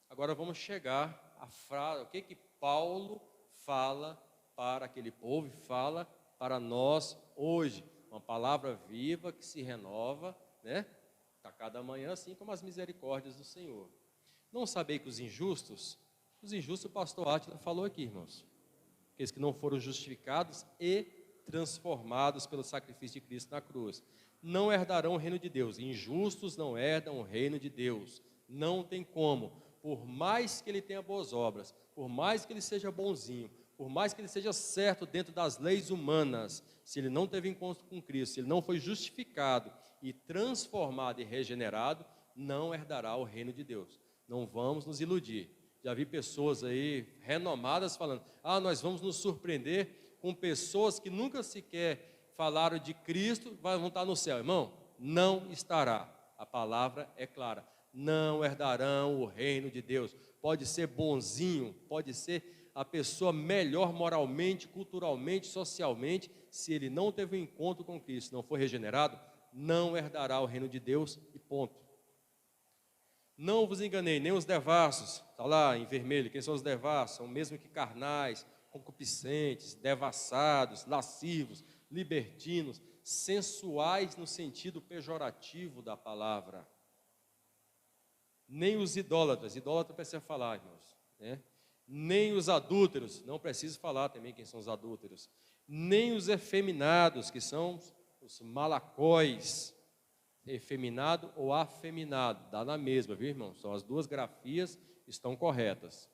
agora vamos chegar à frase, o que Paulo fala para aquele povo e fala para nós hoje, uma palavra viva que se renova, né, a cada manhã, assim como as misericórdias do Senhor. Não sabei que os injustos o pastor Átila falou aqui, irmãos, aqueles que não foram justificados e transformados pelo sacrifício de Cristo na cruz, não herdarão o reino de Deus. Injustos não herdam o reino de Deus, não tem como, por mais que ele tenha boas obras, por mais que ele seja bonzinho, por mais que ele seja certo dentro das leis humanas, se ele não teve encontro com Cristo, se ele não foi justificado e transformado e regenerado, não herdará o reino de Deus. Não vamos nos iludir. Já vi pessoas aí renomadas falando, nós vamos nos surpreender com pessoas que nunca sequer falaram de Cristo, vão estar no céu. Irmão, não estará. A palavra é clara. Não herdarão o reino de Deus. Pode ser bonzinho, pode ser a pessoa melhor moralmente, culturalmente, socialmente, se ele não teve um encontro com Cristo, não foi regenerado, não herdará o reino de Deus e ponto. Não vos enganei, nem os devassos, está lá em vermelho, quem são os devassos? São mesmo que carnais, concupiscentes, devassados, lascivos, libertinos, sensuais no sentido pejorativo da palavra. Nem os idólatras precisa falar, irmãos, né? Nem os adúlteros, não preciso falar também quem são os adúlteros, nem os efeminados, que são os malacóis, efeminado ou afeminado, dá na mesma, viu, irmão? São as duas grafias, estão corretas.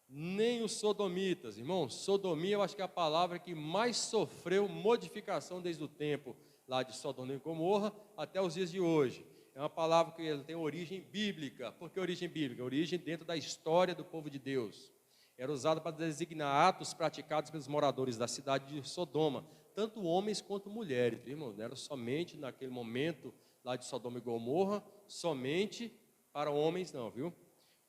Nem os sodomitas, irmão, sodomia eu acho que é a palavra que mais sofreu modificação desde o tempo lá de Sodoma e Gomorra até os dias de hoje. É uma palavra que tem origem bíblica. Por que origem bíblica? Origem dentro da história do povo de Deus. Era usada para designar atos praticados pelos moradores da cidade de Sodoma, tanto homens quanto mulheres, irmãos. Não era somente naquele momento lá de Sodoma e Gomorra, somente para homens não, viu?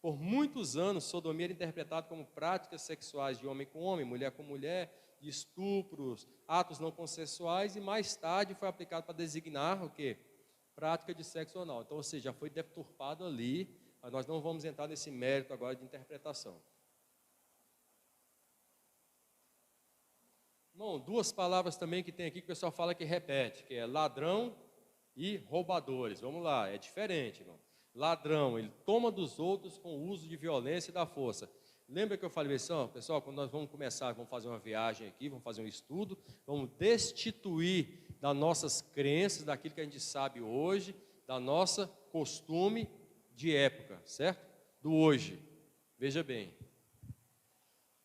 Por muitos anos, sodomia era interpretada como práticas sexuais de homem com homem, mulher com mulher, de estupros, atos não consensuais, e mais tarde foi aplicado para designar o quê? Prática de sexo anal. Então, ou seja, já foi deturpado ali, mas nós não vamos entrar nesse mérito agora de interpretação. Bom, duas palavras também que tem aqui que o pessoal fala que repete, que é ladrão e roubadores. Vamos lá, é diferente, irmão. Ladrão, ele toma dos outros com o uso de violência e da força. Lembra que eu falei assim, pessoal, quando nós vamos começar, vamos fazer uma viagem aqui, vamos fazer um estudo, vamos destituir das nossas crenças, daquilo que a gente sabe hoje, da nossa costume de época, certo? Do hoje. Veja bem.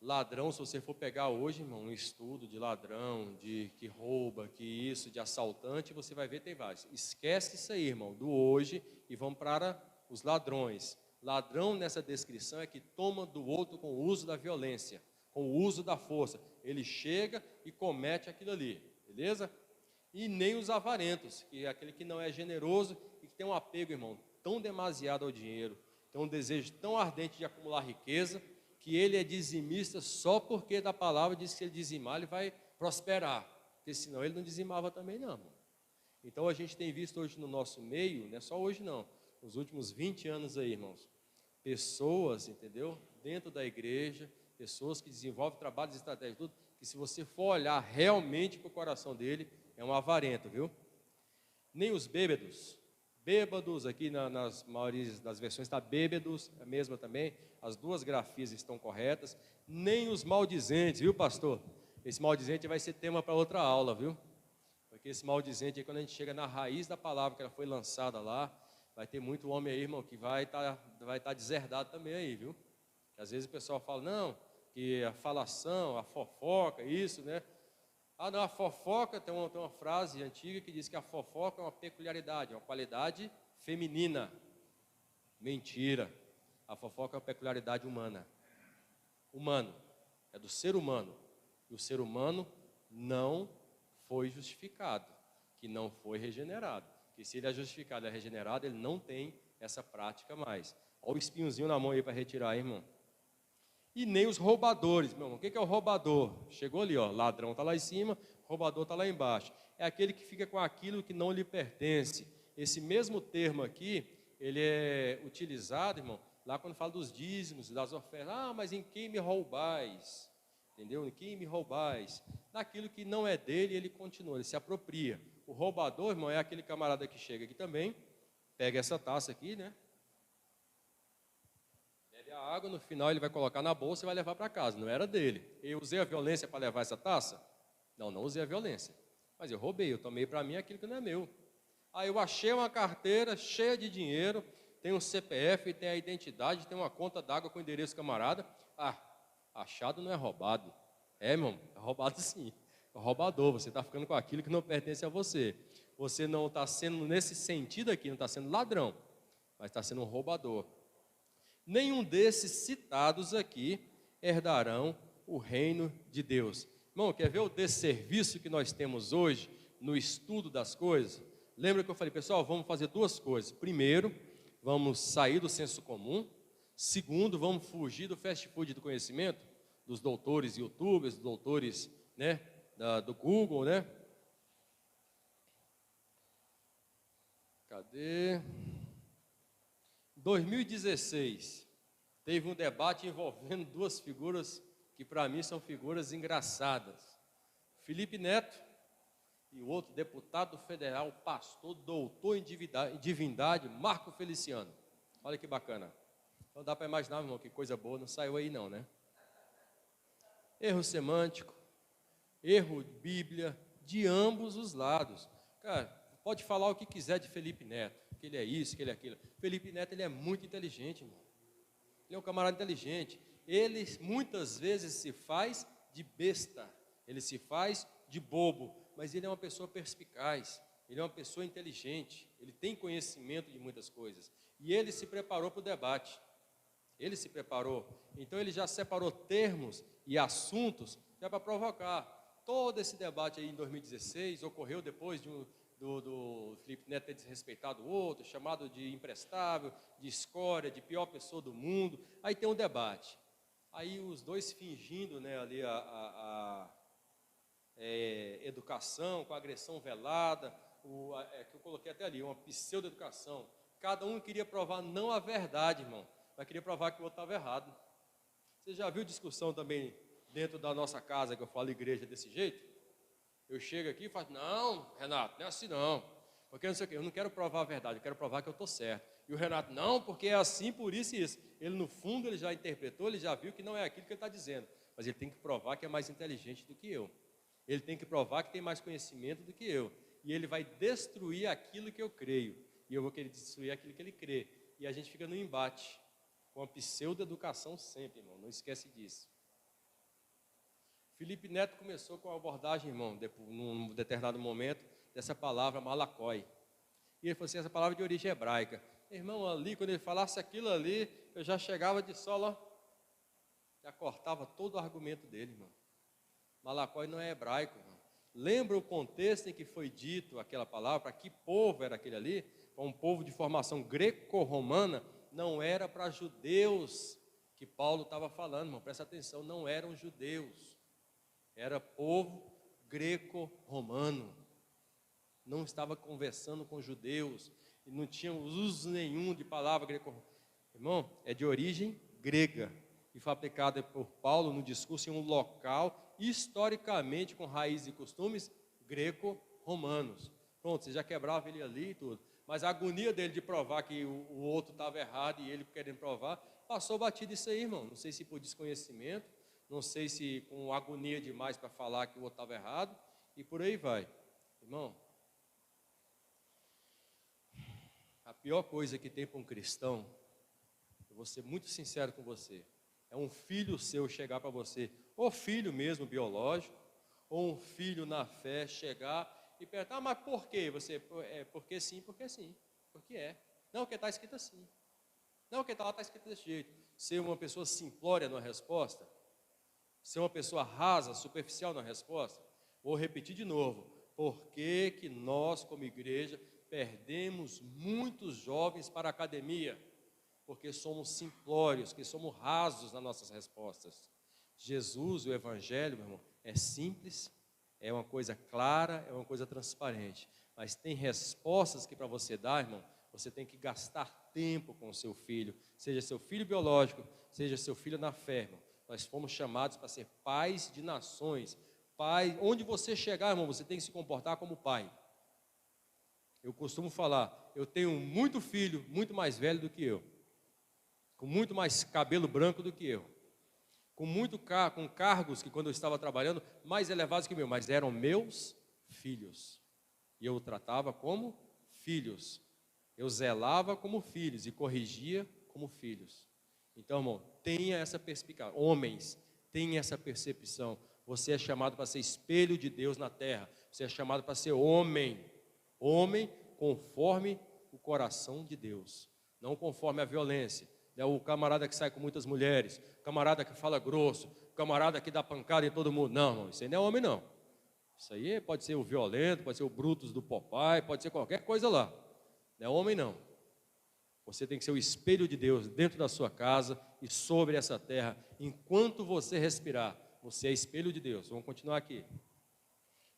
Ladrão, se você for pegar hoje, irmão, um estudo de ladrão, de que rouba, que isso, de assaltante, você vai ver, tem vários. Esquece isso aí, irmão, do hoje, e vamos para os ladrões. Ladrão, nessa descrição, é que toma do outro com o uso da violência, com o uso da força. Ele chega e comete aquilo ali, beleza? E nem os avarentos, que é aquele que não é generoso e que tem um apego, irmão, tão demasiado ao dinheiro, tem um desejo tão ardente de acumular riqueza, que ele é dizimista só porque da palavra diz que se ele dizimar, ele vai prosperar, porque senão ele não dizimava também não, irmão. Então a gente tem visto hoje no nosso meio, não é só hoje não, nos últimos 20 anos aí, irmãos, pessoas, entendeu, dentro da igreja, pessoas que desenvolvem trabalhos estratégicos, tudo, que se você for olhar realmente para o coração dele, é um avarento, viu? Nem os bêbados aqui nas maiores das versões está bêbados, a mesma também, as duas grafias estão corretas, nem os maldizentes, viu, pastor? Esse maldizente vai ser tema para outra aula, viu? Porque esse maldizente aí, quando a gente chega na raiz da palavra que ela foi lançada lá, vai ter muito homem aí, irmão, que vai tá deserdado também aí, viu? Que às vezes o pessoal fala, não, que a falação, a fofoca, isso, né? Ah, não, a fofoca, tem uma frase antiga que diz que a fofoca é uma peculiaridade, é uma qualidade feminina. Mentira. A fofoca é uma peculiaridade humana. Humano. É do ser humano. E o ser humano não foi justificado, que não foi regenerado. Que se ele é justificado e é regenerado, ele não tem essa prática mais. Olha o espinhozinho na mão aí para retirar, hein, irmão. E nem os roubadores, meu irmão. O que é o roubador? Chegou ali, ó, ladrão está lá em cima, roubador está lá embaixo. É aquele que fica com aquilo que não lhe pertence. Esse mesmo termo aqui, ele é utilizado, irmão, lá quando fala dos dízimos, das ofertas. Ah, mas em quem me roubais? Entendeu? Em quem me roubais? Naquilo que não é dele, ele continua, ele se apropria. O roubador, irmão, é aquele camarada que chega aqui também, pega essa taça aqui, né? A água, no final ele vai colocar na bolsa e vai levar para casa, não era dele. Eu usei a violência para levar essa taça? Não, não usei a violência. Mas eu roubei, eu tomei para mim aquilo que não é meu. Aí eu achei uma carteira cheia de dinheiro, tem um CPF, tem a identidade, tem uma conta d'água com endereço camarada. Ah, achado não é roubado. É, irmão, é roubado sim. É roubador, você está ficando com aquilo que não pertence a você. Você não está sendo, nesse sentido aqui, não está sendo ladrão, mas está sendo um roubador. Nenhum desses citados aqui herdarão o reino de Deus. Irmão, quer ver o desserviço que nós temos hoje no estudo das coisas? Lembra que eu falei, pessoal, vamos fazer duas coisas. Primeiro, vamos sair do senso comum. Segundo, vamos fugir do fast food do conhecimento, dos doutores youtubers, dos doutores, né, do Google, né? Cadê? 2016, teve um debate envolvendo duas figuras que para mim são figuras engraçadas. Felipe Neto e o outro deputado federal, pastor, doutor em divindade, Marco Feliciano. Olha que bacana. Então dá para imaginar, irmão, que coisa boa, não saiu aí não, né? Erro semântico, erro de Bíblia, de ambos os lados. Cara, pode falar o que quiser de Felipe Neto, que ele é isso, que ele é aquilo. Felipe Neto, ele é muito inteligente, irmão. Ele é um camarada inteligente. Ele muitas vezes se faz de besta, ele se faz de bobo, mas ele é uma pessoa perspicaz, ele é uma pessoa inteligente, ele tem conhecimento de muitas coisas. E ele se preparou para o debate. Ele se preparou. Então ele já separou termos e assuntos já para provocar. Todo esse debate aí em 2016 ocorreu depois do Felipe Neto ter desrespeitado o outro, chamado de imprestável, de escória, de pior pessoa do mundo. Aí tem um debate. Aí os dois fingindo, né, ali a educação, com agressão velada, que eu coloquei até ali, uma pseudo-educação. Cada um queria provar não a verdade, irmão, mas queria provar que o outro estava errado. Você já viu discussão também dentro da nossa casa, que eu falo igreja desse jeito? Eu chego aqui e falo, não, Renato, não é assim não, porque não sei o quê, eu não quero provar a verdade, eu quero provar que eu estou certo. E o Renato, não, porque é assim, por isso e isso. Ele no fundo, ele já interpretou, ele já viu que não é aquilo que ele está dizendo, mas ele tem que provar que é mais inteligente do que eu. Ele tem que provar que tem mais conhecimento do que eu. E ele vai destruir aquilo que eu creio, e eu vou querer destruir aquilo que ele crê. E a gente fica no embate, com a pseudo-educação sempre, irmão, não esquece disso. Felipe Neto começou com a abordagem, irmão, num determinado momento, dessa palavra malacói. E ele falou assim, essa palavra de origem hebraica. Irmão, ali, quando ele falasse aquilo ali, eu já chegava de solo, ó, já cortava todo o argumento dele, irmão. Malacói não é hebraico, irmão. Lembra o contexto em que foi dito aquela palavra, para que povo era aquele ali? Para um povo de formação greco-romana, não era para judeus que Paulo estava falando, irmão, presta atenção, não eram judeus, era povo greco-romano, não estava conversando com judeus, e não tinha uso nenhum de palavra greco-romana, irmão, é de origem grega, e foi aplicada por Paulo no discurso em um local, historicamente com raízes e costumes greco-romanos. Pronto, você já quebrava ele ali e tudo. Mas a agonia dele de provar que o outro estava errado e ele querendo provar, passou batido isso aí, irmão. Não sei se por desconhecimento, não sei se com agonia demais para falar que o outro estava errado, e por aí vai. Irmão, a pior coisa que tem para um cristão, eu vou ser muito sincero com você, é um filho seu chegar para você, ou filho mesmo biológico, ou um filho na fé chegar e perguntar, mas por quê? Você, porque sim, porque é. Não, porque está escrito assim. Não, porque lá está escrito desse jeito. Ser uma pessoa simplória na resposta, ser uma pessoa rasa, superficial na resposta. Vou repetir de novo, por que que nós como igreja perdemos muitos jovens para a academia? Porque somos simplórios, que somos rasos nas nossas respostas. Jesus, o Evangelho, meu irmão, é simples, é uma coisa clara, é uma coisa transparente. Mas tem respostas que para você dar, irmão, você tem que gastar tempo com o seu filho, seja seu filho biológico, seja seu filho na fé, irmão. Nós fomos chamados para ser pais de nações. Pai, onde você chegar, irmão, você tem que se comportar como pai. Eu costumo falar, eu tenho muito filho, muito mais velho do que eu, com muito mais cabelo branco do que eu, com cargos que quando eu estava trabalhando, mais elevados que o meu, mas eram meus filhos, e eu o tratava como filhos, eu zelava como filhos, e corrigia como filhos. Então, irmão, tenha essa perspicácia, homens, tenha essa percepção, você é chamado para ser espelho de Deus na terra, você é chamado para ser homem conforme o coração de Deus, não conforme a violência. É o camarada que sai com muitas mulheres, camarada que fala grosso, camarada que dá pancada em todo mundo. Não, irmão, isso aí não é homem, não. Isso aí pode ser o violento, pode ser o Brutus do Popeye, pode ser qualquer coisa lá. Não é homem, não. Você tem que ser o espelho de Deus dentro da sua casa e sobre essa terra. Enquanto você respirar, você é espelho de Deus. Vamos continuar aqui.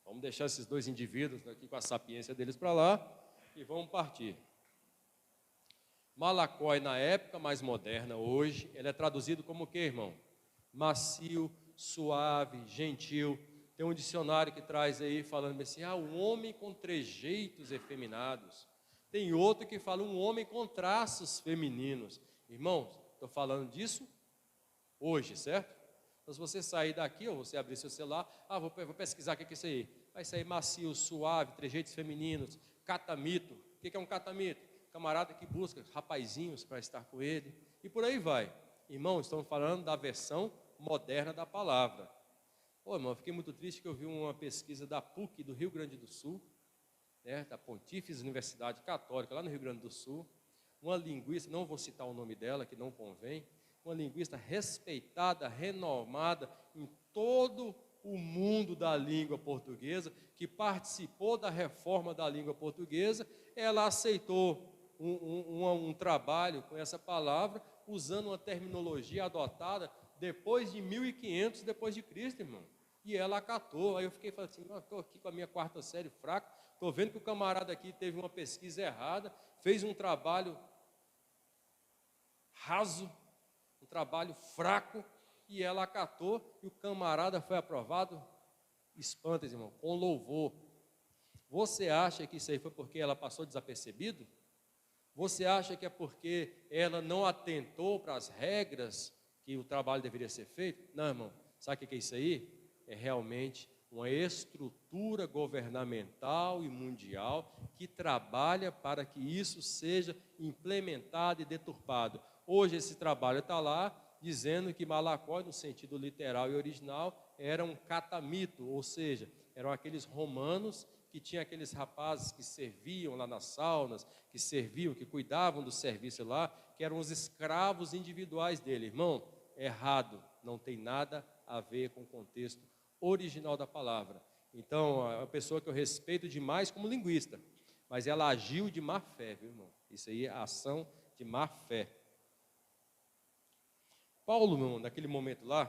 Vamos deixar esses dois indivíduos aqui com a sapiência deles para lá e vamos partir. Malacói, na época mais moderna, hoje, ele é traduzido como o quê, irmão? Macio, suave, gentil. Tem um dicionário que traz aí, falando assim, um homem com trejeitos efeminados. Tem outro que fala, um homem com traços femininos. Irmãos, estou falando disso hoje, certo? Então, se você sair daqui, ou você abrir seu celular, vou pesquisar o que é isso aí. Vai sair macio, suave, trejeitos femininos, catamito. O que é um catamito? Camarada que busca rapazinhos para estar com ele, e por aí vai. Irmão, estamos falando da versão moderna da palavra. Irmão, eu fiquei muito triste que eu vi uma pesquisa da PUC do Rio Grande do Sul, né, da Pontífice Universidade Católica, lá no Rio Grande do Sul, uma linguista, não vou citar o nome dela, que não convém, uma linguista respeitada, renomada em todo o mundo da língua portuguesa, que participou da reforma da língua portuguesa. Ela aceitou um trabalho com essa palavra, usando uma terminologia adotada depois de 1500 depois de Cristo, irmão. E ela acatou. Aí eu fiquei falando assim, estou aqui com a minha quarta série fraca, estou vendo que o camarada aqui teve uma pesquisa errada, fez um trabalho raso, um trabalho fraco, e ela acatou, e o camarada foi aprovado, espanta-se, irmão, com louvor. Você acha que isso aí foi porque ela passou desapercebido? Você acha que é porque ela não atentou para as regras que o trabalho deveria ser feito? Não, irmão, sabe o que é isso aí? É realmente uma estrutura governamental e mundial que trabalha para que isso seja implementado e deturpado. Hoje esse trabalho está lá, dizendo que Malacói, no sentido literal e original, era um catamito, ou seja, eram aqueles romanos que tinham aqueles rapazes que serviam lá nas saunas, que serviam, que cuidavam do serviço lá, que eram os escravos individuais dele. Irmão, errado, não tem nada a ver com o contexto original da palavra. Então, é uma pessoa que eu respeito demais como linguista, mas ela agiu de má fé, viu, irmão? Isso aí é ação de má fé. Paulo, meu irmão, naquele momento lá,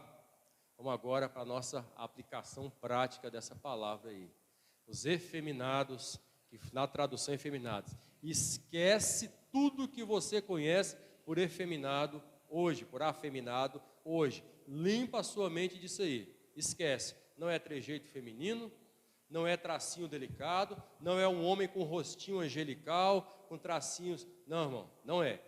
vamos agora para a nossa aplicação prática dessa palavra aí. Os efeminados, que na tradução efeminados, esquece tudo que você conhece por efeminado hoje, por afeminado hoje. Limpa a sua mente disso aí. Esquece. Não é trejeito feminino, não é tracinho delicado, não é um homem com rostinho angelical, com tracinhos. Não, irmão, não é.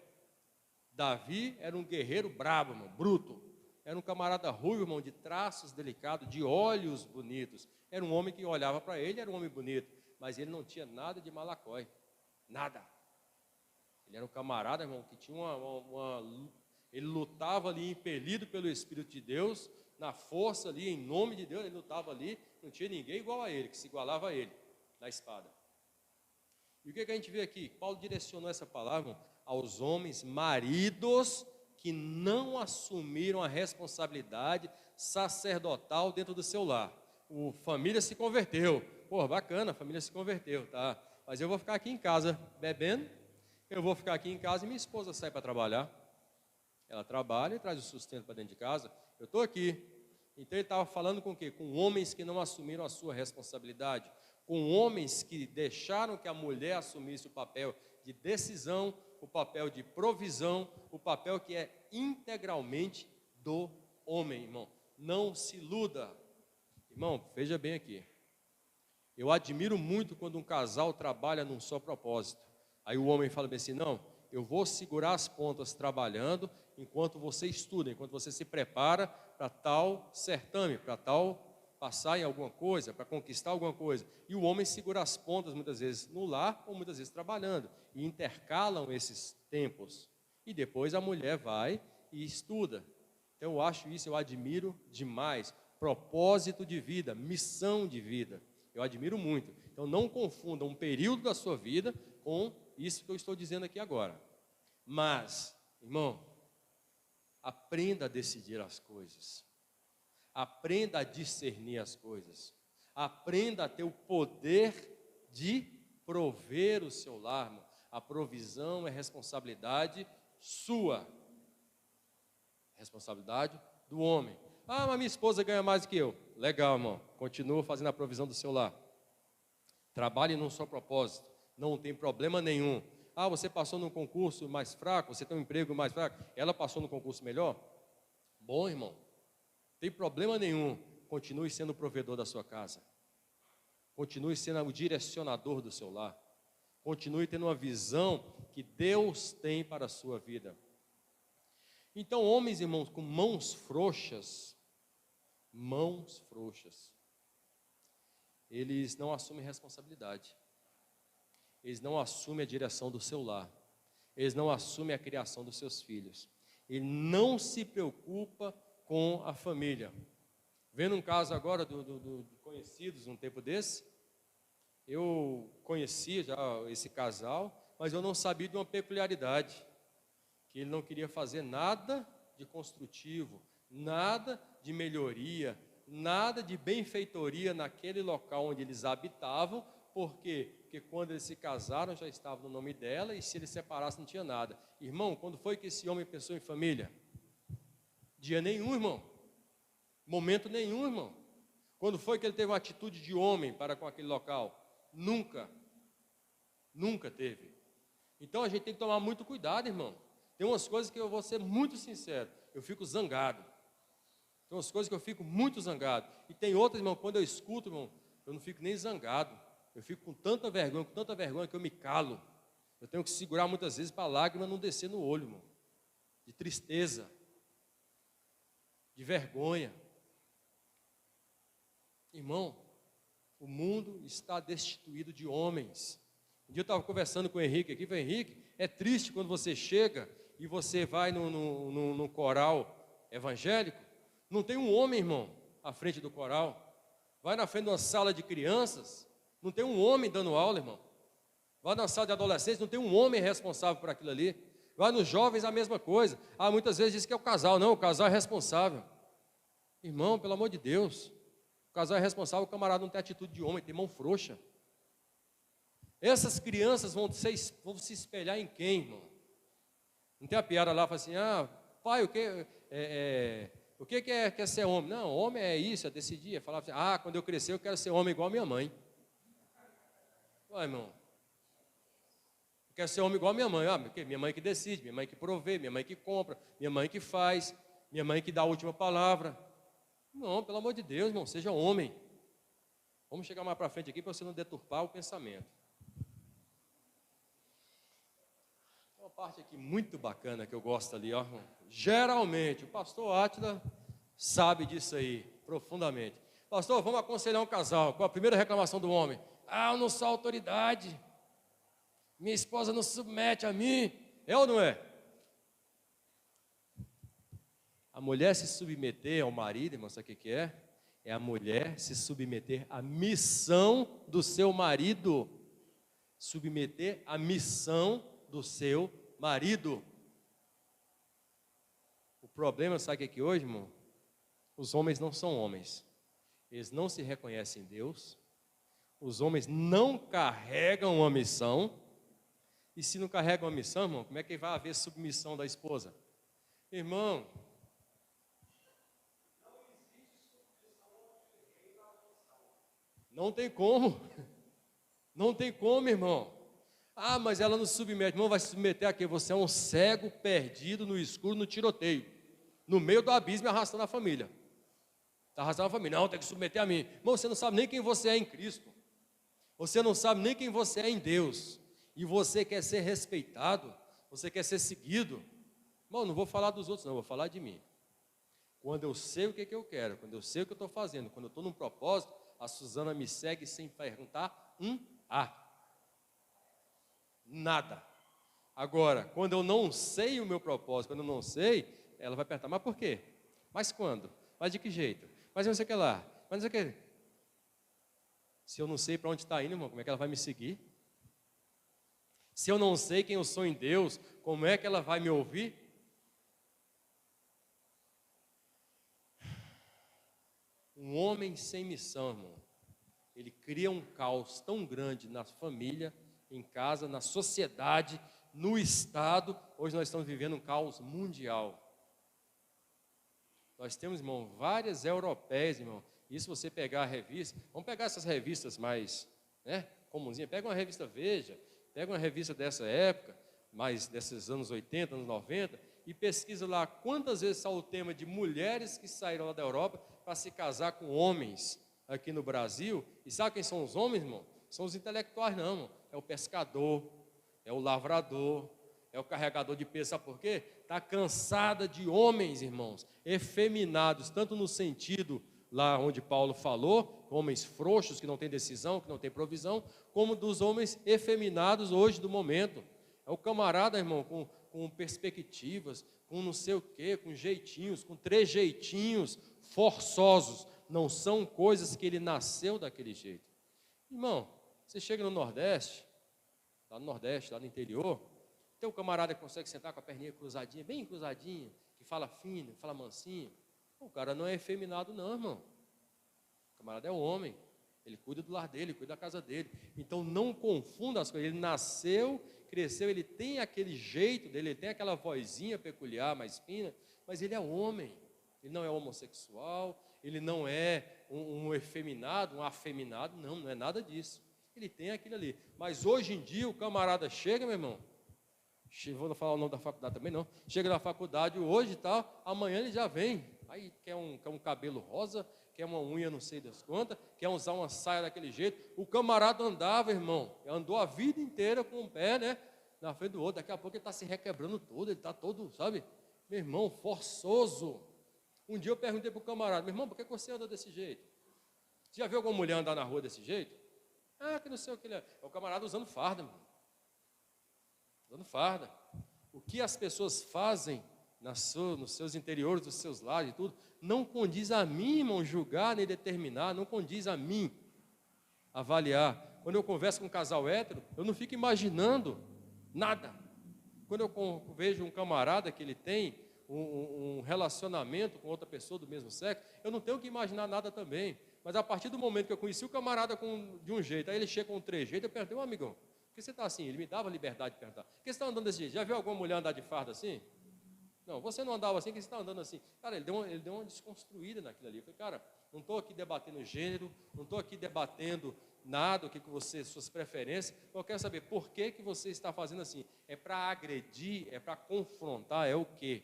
Davi era um guerreiro brabo, irmão, bruto. Era um camarada ruivo, irmão, de traços delicados, de olhos bonitos. Era um homem que olhava para ele, era um homem bonito, mas ele não tinha nada de malacói, nada. Ele era um camarada, irmão, que tinha ele lutava ali impelido pelo Espírito de Deus, na força ali, em nome de Deus, ele lutava ali, não tinha ninguém igual a ele, que se igualava a ele, na espada. E o que a gente vê aqui? Paulo direcionou essa palavra aos homens maridos que não assumiram a responsabilidade sacerdotal dentro do seu lar. A família se converteu. Pô, bacana, a família se converteu, tá? Mas eu vou ficar aqui em casa bebendo, eu vou ficar aqui em casa e minha esposa sai para trabalhar. Ela trabalha e traz o sustento para dentro de casa. Eu estou aqui. Então ele estava falando com o quê? Com homens que não assumiram a sua responsabilidade, com homens que deixaram que a mulher assumisse o papel de decisão, o papel de provisão, o papel que é integralmente do homem, irmão. Não se iluda. Irmão, veja bem aqui. Eu admiro muito quando um casal trabalha num só propósito. Aí o homem fala bem assim, não, eu vou segurar as pontas trabalhando enquanto você estuda, enquanto você se prepara para tal certame, para tal passar em alguma coisa, para conquistar alguma coisa. E o homem segura as pontas muitas vezes no lar ou muitas vezes trabalhando. E intercalam esses tempos. E depois a mulher vai e estuda. Então eu acho isso, eu admiro demais. Propósito de vida, missão de vida. Eu admiro muito. Então não confunda um período da sua vida com isso que eu estou dizendo aqui agora. Mas, irmão, aprenda a decidir as coisas. Aprenda a discernir as coisas. Aprenda a ter o poder de prover o seu lar, irmão. A provisão é responsabilidade sua. Responsabilidade do homem. Ah, mas minha esposa ganha mais do que eu. Legal, irmão. Continua fazendo a provisão do seu lar. Trabalhe num só propósito. Não tem problema nenhum. Ah, você passou num concurso mais fraco, você tem um emprego mais fraco. Ela passou no concurso melhor? Bom, irmão. Não tem problema nenhum. Continue sendo o provedor da sua casa. Continue sendo o direcionador do seu lar. Continue tendo uma visão que Deus tem para a sua vida. Então, homens e irmãos com mãos frouxas, eles não assumem responsabilidade. Eles não assumem a direção do seu lar. Eles não assumem a criação dos seus filhos. Ele não se preocupa com a família. Vendo um caso agora de conhecidos, um tempo desse, eu conhecia já esse casal, mas eu não sabia de uma peculiaridade, que ele não queria fazer nada de construtivo, nada de melhoria, nada de benfeitoria naquele local onde eles habitavam. Por quê? Porque quando eles se casaram já estava no nome dela, e se eles separassem não tinha nada. Irmão, quando foi que esse homem pensou em família? Dia nenhum, irmão. Momento nenhum, irmão. Quando foi que ele teve uma atitude de homem para com aquele local? Nunca. Nunca teve. Então a gente tem que tomar muito cuidado, irmão. Tem umas coisas que eu vou ser muito sincero, eu fico zangado. Tem umas coisas que eu fico muito zangado. E tem outras, irmão, quando eu escuto, irmão, eu não fico nem zangado. Eu fico com tanta vergonha que eu me calo. Eu tenho que segurar muitas vezes para a lágrima não descer no olho, irmão. De tristeza. De vergonha. Irmão, o mundo está destituído de homens. Um dia eu estava conversando com o Henrique aqui. Falei, Henrique, é triste quando você chega e você vai no coral evangélico. Não tem um homem, irmão. à frente do coral. Vai na frente de uma sala de crianças, não tem um homem dando aula, irmão. Vai na sala de adolescentes, não tem um homem responsável por aquilo ali. Vai nos jovens, a mesma coisa. Muitas vezes diz que é o casal. Não, o casal é responsável. Irmão, pelo amor de Deus, o casal é responsável, o camarada não tem atitude de homem, tem mão frouxa. Essas crianças vão se espelhar em quem, irmão? Não tem a piada lá, fala assim, pai, o que quer ser homem? Não, homem é isso, é decidir, é falar assim, quando eu crescer eu quero ser homem igual a minha mãe. Ué, irmão, eu quero ser homem igual a minha mãe. Porque minha mãe que decide, minha mãe que provê, minha mãe que compra, minha mãe que faz, minha mãe que dá a última palavra. Não, pelo amor de Deus, irmão, seja homem. Vamos chegar mais para frente aqui para você não deturpar o pensamento. Uma parte aqui muito bacana que eu gosto ali, ó. Geralmente, o pastor Átila sabe disso aí, profundamente. Pastor, vamos aconselhar um casal. Qual a primeira reclamação do homem? Eu não sou autoridade. Minha esposa não se submete a mim. É ou não é? A mulher se submeter ao marido, irmão, sabe o que é? É a mulher se submeter à missão do seu marido. Submeter à missão do seu marido. O problema, sabe o que é hoje, irmão? Os homens não são homens. Eles não se reconhecem em Deus. Os homens não carregam uma missão. E se não carregam uma missão, irmão, como é que vai haver submissão da esposa? Irmão, não tem como. Não tem como, irmão. Mas ela não se submete. Irmão, vai se submeter a quê? Você é um cego perdido no escuro, no tiroteio. No meio do abismo, arrastando a família. Está arrastando a família. Não, tem que submeter a mim. Irmão, você não sabe nem quem você é em Cristo. Você não sabe nem quem você é em Deus. E você quer ser respeitado. Você quer ser seguido. Irmão, não vou falar dos outros, não. Vou falar de mim. Quando eu sei o que eu quero, quando eu sei o que eu estou fazendo, quando eu estou num propósito, a Suzana me segue sem perguntar nada. Agora, quando eu não sei o meu propósito, quando eu não sei, ela vai perguntar, mas por quê? Mas quando? Mas de que jeito? Mas não sei o que lá, mas não sei o que. Se eu não sei para onde está indo, irmão, como é que ela vai me seguir? Se eu não sei quem eu sou em Deus, como é que ela vai me ouvir? Um homem sem missão, irmão, ele cria um caos tão grande na família, em casa, na sociedade, no Estado. Hoje nós estamos vivendo um caos mundial. Nós temos, irmão, várias europeias, irmão. E se você pegar a revista, vamos pegar essas revistas mais, comunzinha. Pega uma revista Veja, pega uma revista dessa época, mais desses anos 80, anos 90, e pesquisa lá quantas vezes saiu o tema de mulheres que saíram lá da Europa para se casar com homens aqui no Brasil. E sabe quem são os homens, irmão? São os intelectuais, não, irmão. É o pescador, é o lavrador, é o carregador de peso. Sabe por quê? Está cansada de homens, irmãos, efeminados, tanto no sentido lá onde Paulo falou, homens frouxos que não têm decisão, que não têm provisão, como dos homens efeminados hoje do momento. É o camarada, irmão, com perspectivas, com não sei o quê, com jeitinhos, com trejeitinhos forçosos. Não são coisas que ele nasceu daquele jeito. Irmão, você chega no Nordeste, lá no interior, tem um camarada que consegue sentar com a perninha cruzadinha, bem cruzadinha, que fala fino, fala mansinho. O cara não é efeminado não, irmão. O camarada é um homem. Ele cuida do lar dele, cuida da casa dele. Então não confunda as coisas. Ele nasceu, cresceu, ele tem aquele jeito dele, ele tem aquela vozinha peculiar, mais fina, mas ele é homem. Ele não é homossexual, ele não é um efeminado, um afeminado, não é nada disso. Ele tem aquilo ali. Mas hoje em dia o camarada chega, meu irmão, vou falar o nome da faculdade também não, chega na faculdade hoje e tal, amanhã ele já vem, aí quer um cabelo rosa, quer uma unha não sei das quantas, quer usar uma saia daquele jeito. O camarada andava, irmão, andou a vida inteira com o pé, na frente do outro. Daqui a pouco ele está se requebrando todo, ele está todo, sabe, meu irmão, forçoso. Um dia eu perguntei para o camarada, meu irmão, por que você anda desse jeito? Você já viu alguma mulher andar na rua desse jeito? Que não sei o que ele é. É o camarada usando farda, irmão. Usando farda. O que as pessoas fazem nos seus interiores, dos seus lares e tudo, não condiz a mim, irmão, julgar nem determinar, não condiz a mim avaliar. Quando eu converso com um casal hétero, eu não fico imaginando nada. Quando eu vejo um camarada que ele tem um relacionamento com outra pessoa do mesmo sexo, eu não tenho que imaginar nada também. Mas a partir do momento que eu conheci o camarada de um jeito, aí ele chega com um trejeito, eu perguntei, amigão, por que você está assim? Ele me dava liberdade de perguntar. Por que você está andando desse jeito? Já viu alguma mulher andar de farda assim? Não, você não andava assim, por que você está andando assim? Cara, ele deu uma desconstruída naquilo ali. Eu falei, cara, não estou aqui debatendo gênero, não estou aqui debatendo nada, suas preferências. Eu quero saber por que você está fazendo assim. É para agredir, é para confrontar, é o quê?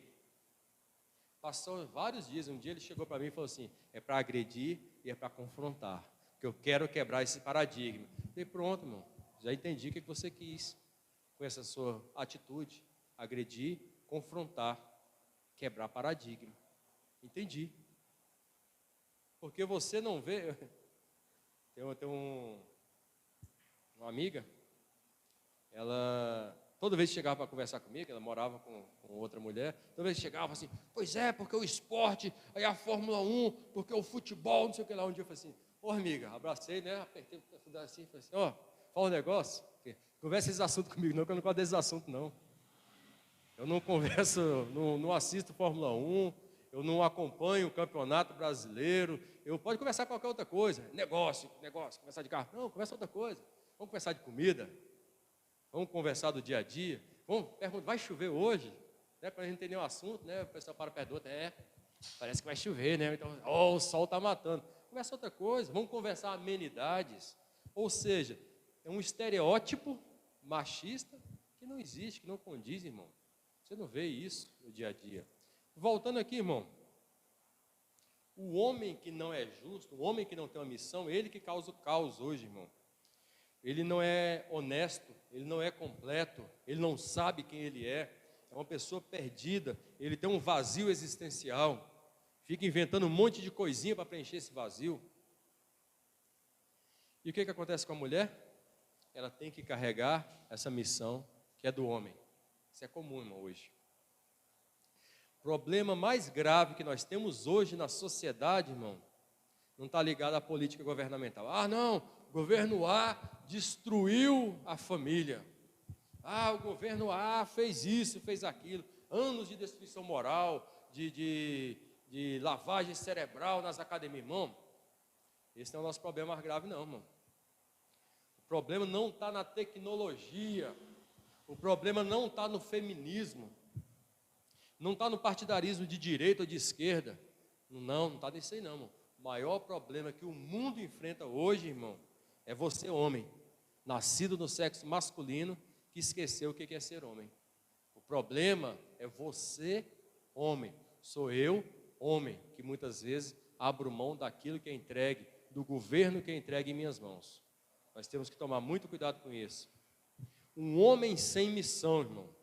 Passou vários dias, um dia ele chegou para mim e falou assim, é para agredir e é para confrontar, porque eu quero quebrar esse paradigma. Eu falei, pronto, irmão, já entendi o que você quis com essa sua atitude, agredir, confrontar, quebrar paradigma. Entendi. Porque você não vê... Tem uma amiga, ela... Toda vez que chegava para conversar comigo, ela morava com outra mulher, toda vez que chegava assim, pois é, porque o esporte, aí a Fórmula 1, porque o futebol, não sei o que lá. Um dia eu falei assim, amiga, abracei, né, apertei assim, falei assim, fala um negócio, conversa esses assuntos comigo não, que eu não gosto desses assuntos não. Eu não converso, não assisto Fórmula 1, eu não acompanho o Campeonato Brasileiro, eu pode conversar qualquer outra coisa, negócio, conversar de carro, não, conversa outra coisa, vamos conversar de comida, vamos conversar do dia a dia, vamos perguntar, vai chover hoje? Né, quando a gente não tem nenhum assunto, né, o pessoal para perto do outro, parece que vai chover, né, então, o sol está matando, conversa outra coisa, vamos conversar amenidades, ou seja, é um estereótipo machista que não existe, que não condiz, irmão. Você não vê isso no dia a dia. Voltando aqui, irmão, o homem que não é justo, o homem que não tem uma missão, ele que causa o caos hoje, irmão. Ele não é honesto, ele não é completo, ele não sabe quem ele é uma pessoa perdida, ele tem um vazio existencial, fica inventando um monte de coisinha para preencher esse vazio. E o que acontece com a mulher? Ela tem que carregar essa missão que é do homem. Isso é comum, irmão, hoje. O problema mais grave que nós temos hoje na sociedade, irmão, não está ligado à política governamental. Não, o governo A destruiu a família. O governo A fez isso, fez aquilo. Anos de destruição moral, de lavagem cerebral nas academias. Irmão, esse não é o nosso problema mais grave, não, irmão. O problema não está na tecnologia. O problema não está no feminismo, não está no partidarismo de direita ou de esquerda, não está nisso aí não, irmão. O maior problema que o mundo enfrenta hoje, irmão, é você homem, nascido no sexo masculino, que esqueceu o que é ser homem. O problema é você homem, sou eu homem, que muitas vezes abro mão daquilo que é entregue, do governo que é entregue em minhas mãos. Nós temos que tomar muito cuidado com isso. Um homem sem missão, irmão,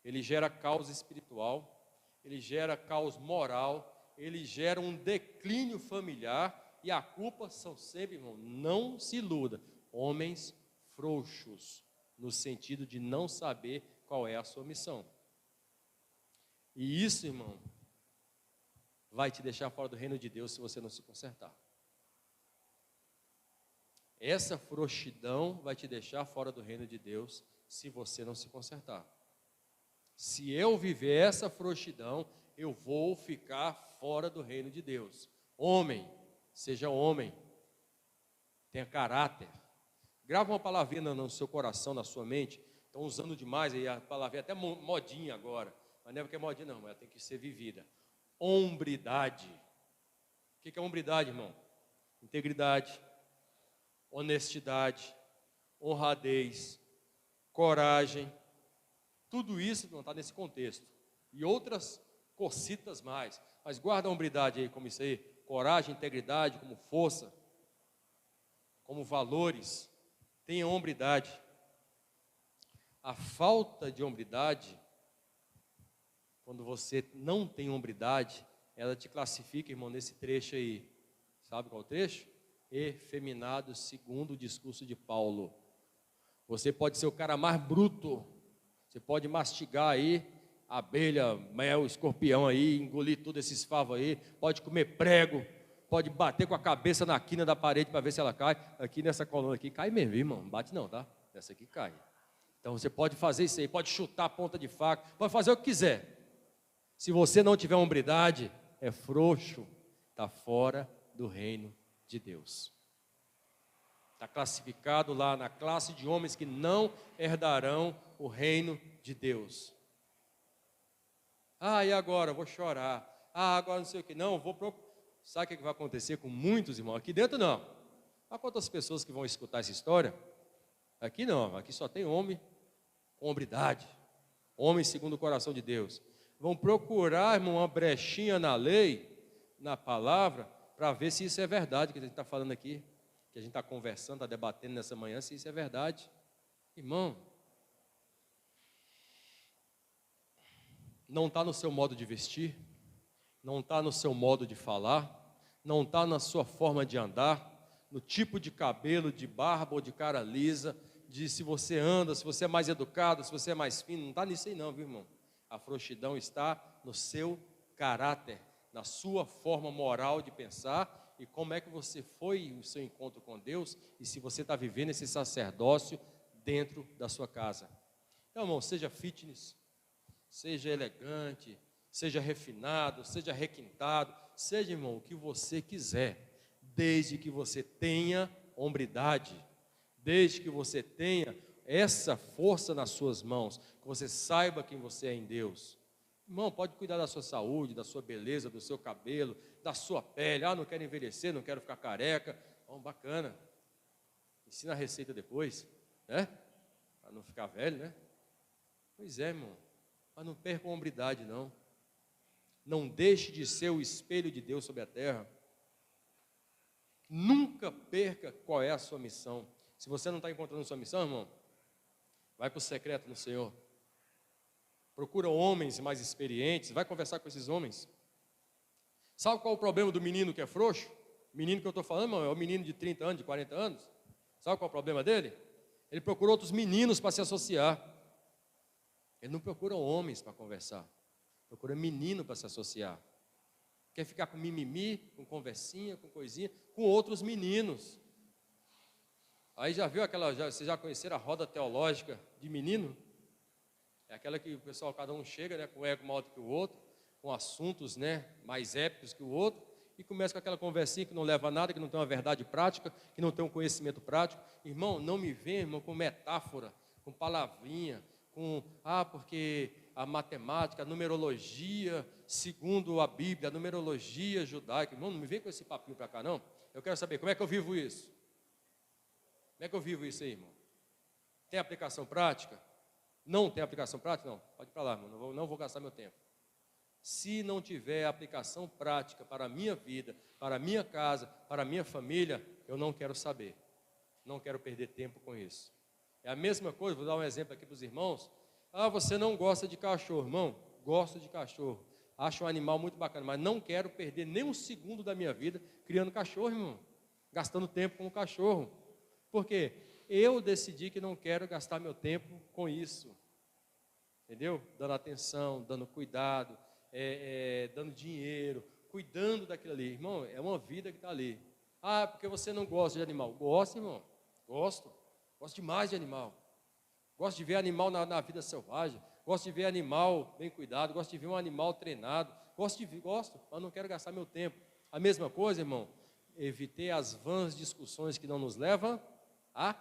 ele gera caos espiritual, ele gera caos moral, ele gera um declínio familiar, e a culpa são sempre, irmão, não se iluda, homens frouxos, no sentido de não saber qual é a sua missão. E isso, irmão, vai te deixar fora do reino de Deus se você não se consertar. Essa frouxidão vai te deixar fora do reino de Deus se você não se consertar. Se eu viver essa frouxidão, eu vou ficar fora do reino de Deus. Homem, seja homem, tenha caráter. Grava uma palavrinha no seu coração, na sua mente. Estão usando demais, aí a palavra é até modinha agora. Mas não é porque é modinha não, ela tem que ser vivida. Hombridade. O que é hombridade, irmão? Integridade, honestidade, honradez, coragem, tudo isso não está nesse contexto, e outras cocitas mais, mas guarda a hombridade aí como isso aí, coragem, integridade, como força, como valores, tenha hombridade. A falta de hombridade, quando você não tem hombridade, ela te classifica, irmão, nesse trecho aí, sabe qual é o trecho? Efeminado segundo o discurso de Paulo. Você pode ser o cara mais bruto, você pode mastigar aí abelha, mel, escorpião aí, engolir tudo esses favos aí, pode comer prego, pode bater com a cabeça na quina da parede para ver se ela cai. Aqui nessa coluna aqui cai mesmo, irmão, não bate não, tá? Essa aqui cai. Então você pode fazer isso aí, pode chutar a ponta de faca, pode fazer o que quiser. Se você não tiver hombridade, é frouxo, está fora do reino de Deus. Está classificado lá na classe de homens que não herdarão o reino de Deus. E agora? Vou chorar. Agora não sei o que. Não, vou procurar. Sabe o que vai acontecer com muitos irmãos? Aqui dentro não. Há quantas pessoas que vão escutar essa história? Aqui não, aqui só tem homem com hombridade. Homem segundo o coração de Deus. Vão procurar, irmão, uma brechinha na lei, na palavra, para ver se isso é verdade, que a gente está falando aqui, que a gente está conversando, está debatendo nessa manhã, se isso é verdade. Irmão, não está no seu modo de vestir, não está no seu modo de falar, não está na sua forma de andar, no tipo de cabelo, de barba ou de cara lisa, de se você anda, se você é mais educado, se você é mais fino, não está nisso aí não, viu, irmão? A frouxidão está no seu caráter, na sua forma moral de pensar e como é que você foi o seu encontro com Deus e se você está vivendo esse sacerdócio dentro da sua casa. Então, irmão, seja fitness, seja elegante, seja refinado, seja requintado, seja, irmão, o que você quiser, desde que você tenha hombridade, desde que você tenha essa força nas suas mãos, que você saiba quem você é em Deus. Irmão, pode cuidar da sua saúde, da sua beleza, do seu cabelo, da sua pele. Não quero envelhecer, não quero ficar careca. Bacana. Ensina a receita depois, né? Para não ficar velho, né? Pois é, irmão. Mas não perca a hombridade, não. Não deixe de ser o espelho de Deus sobre a terra. Nunca perca qual é a sua missão. Se você não está encontrando sua missão, irmão, vai para o secreto no Senhor. Procura homens mais experientes, vai conversar com esses homens. Sabe qual é o problema do menino que é frouxo? O menino que eu estou falando, irmão, é o menino de 30 anos, de 40 anos. Sabe qual é o problema dele? Ele procura outros meninos para se associar. Ele não procura homens para conversar. Procura menino para se associar. Quer ficar com mimimi, com conversinha, com coisinha, com outros meninos. Aí já viu vocês já conheceram a roda teológica de menino? É aquela que o pessoal, cada um chega, né, com o ego maior do que o outro, com assuntos, né, mais épicos que o outro, e começa com aquela conversinha que não leva a nada, que não tem uma verdade prática, que não tem um conhecimento prático. Irmão, não me vê, irmão, com metáfora, com palavrinha, porque a matemática, a numerologia, segundo a Bíblia, a numerologia judaica. Irmão, não me vem com esse papinho para cá, não. Eu quero saber, como é que eu vivo isso? Como é que eu vivo isso aí, irmão? Tem aplicação prática? Não tem aplicação prática? Não. Pode ir para lá, irmão. Não vou gastar meu tempo. Se não tiver aplicação prática para a minha vida, para a minha casa, para a minha família, eu não quero saber. Não quero perder tempo com isso. É a mesma coisa, vou dar um exemplo aqui para os irmãos. Você não gosta de cachorro, irmão? Gosto de cachorro. Acho um animal muito bacana, mas não quero perder nem um segundo da minha vida criando cachorro, irmão. Gastando tempo com o cachorro. Por quê? Eu decidi que não quero gastar meu tempo com isso. Entendeu? Dando atenção, dando cuidado, dando dinheiro, cuidando daquilo ali. Irmão, é uma vida que está ali. Porque você não gosta de animal. Gosto, irmão. Gosto. Gosto demais de animal. Gosto de ver animal na vida selvagem. Gosto de ver animal bem cuidado. Gosto de ver um animal treinado. Gosto, mas não quero gastar meu tempo. A mesma coisa, irmão, evitei as vãs discussões que não nos levam a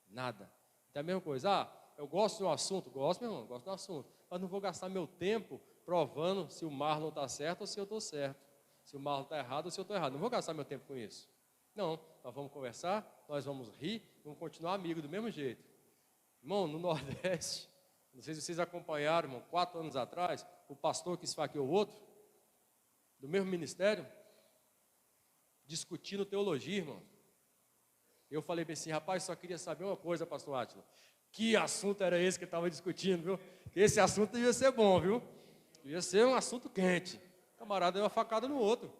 nada. É a mesma coisa. Eu gosto do assunto. Gosto, meu irmão, gosto do assunto. Mas não vou gastar meu tempo provando se o Marlon está certo ou se eu estou certo. Se o Marlon está errado ou se eu estou errado. Não vou gastar meu tempo com isso. Não, nós vamos conversar, nós vamos rir, vamos continuar amigos do mesmo jeito. Irmão, no Nordeste, não sei se vocês acompanharam, irmão, 4 anos atrás, o pastor que esfaqueou o outro, do mesmo ministério, discutindo teologia, irmão. Eu falei bem assim, rapaz, só queria saber uma coisa, pastor Átila, que assunto era esse que estava discutindo, viu? Esse assunto devia ser bom, viu? Devia ser um assunto quente. O camarada deu uma facada no outro.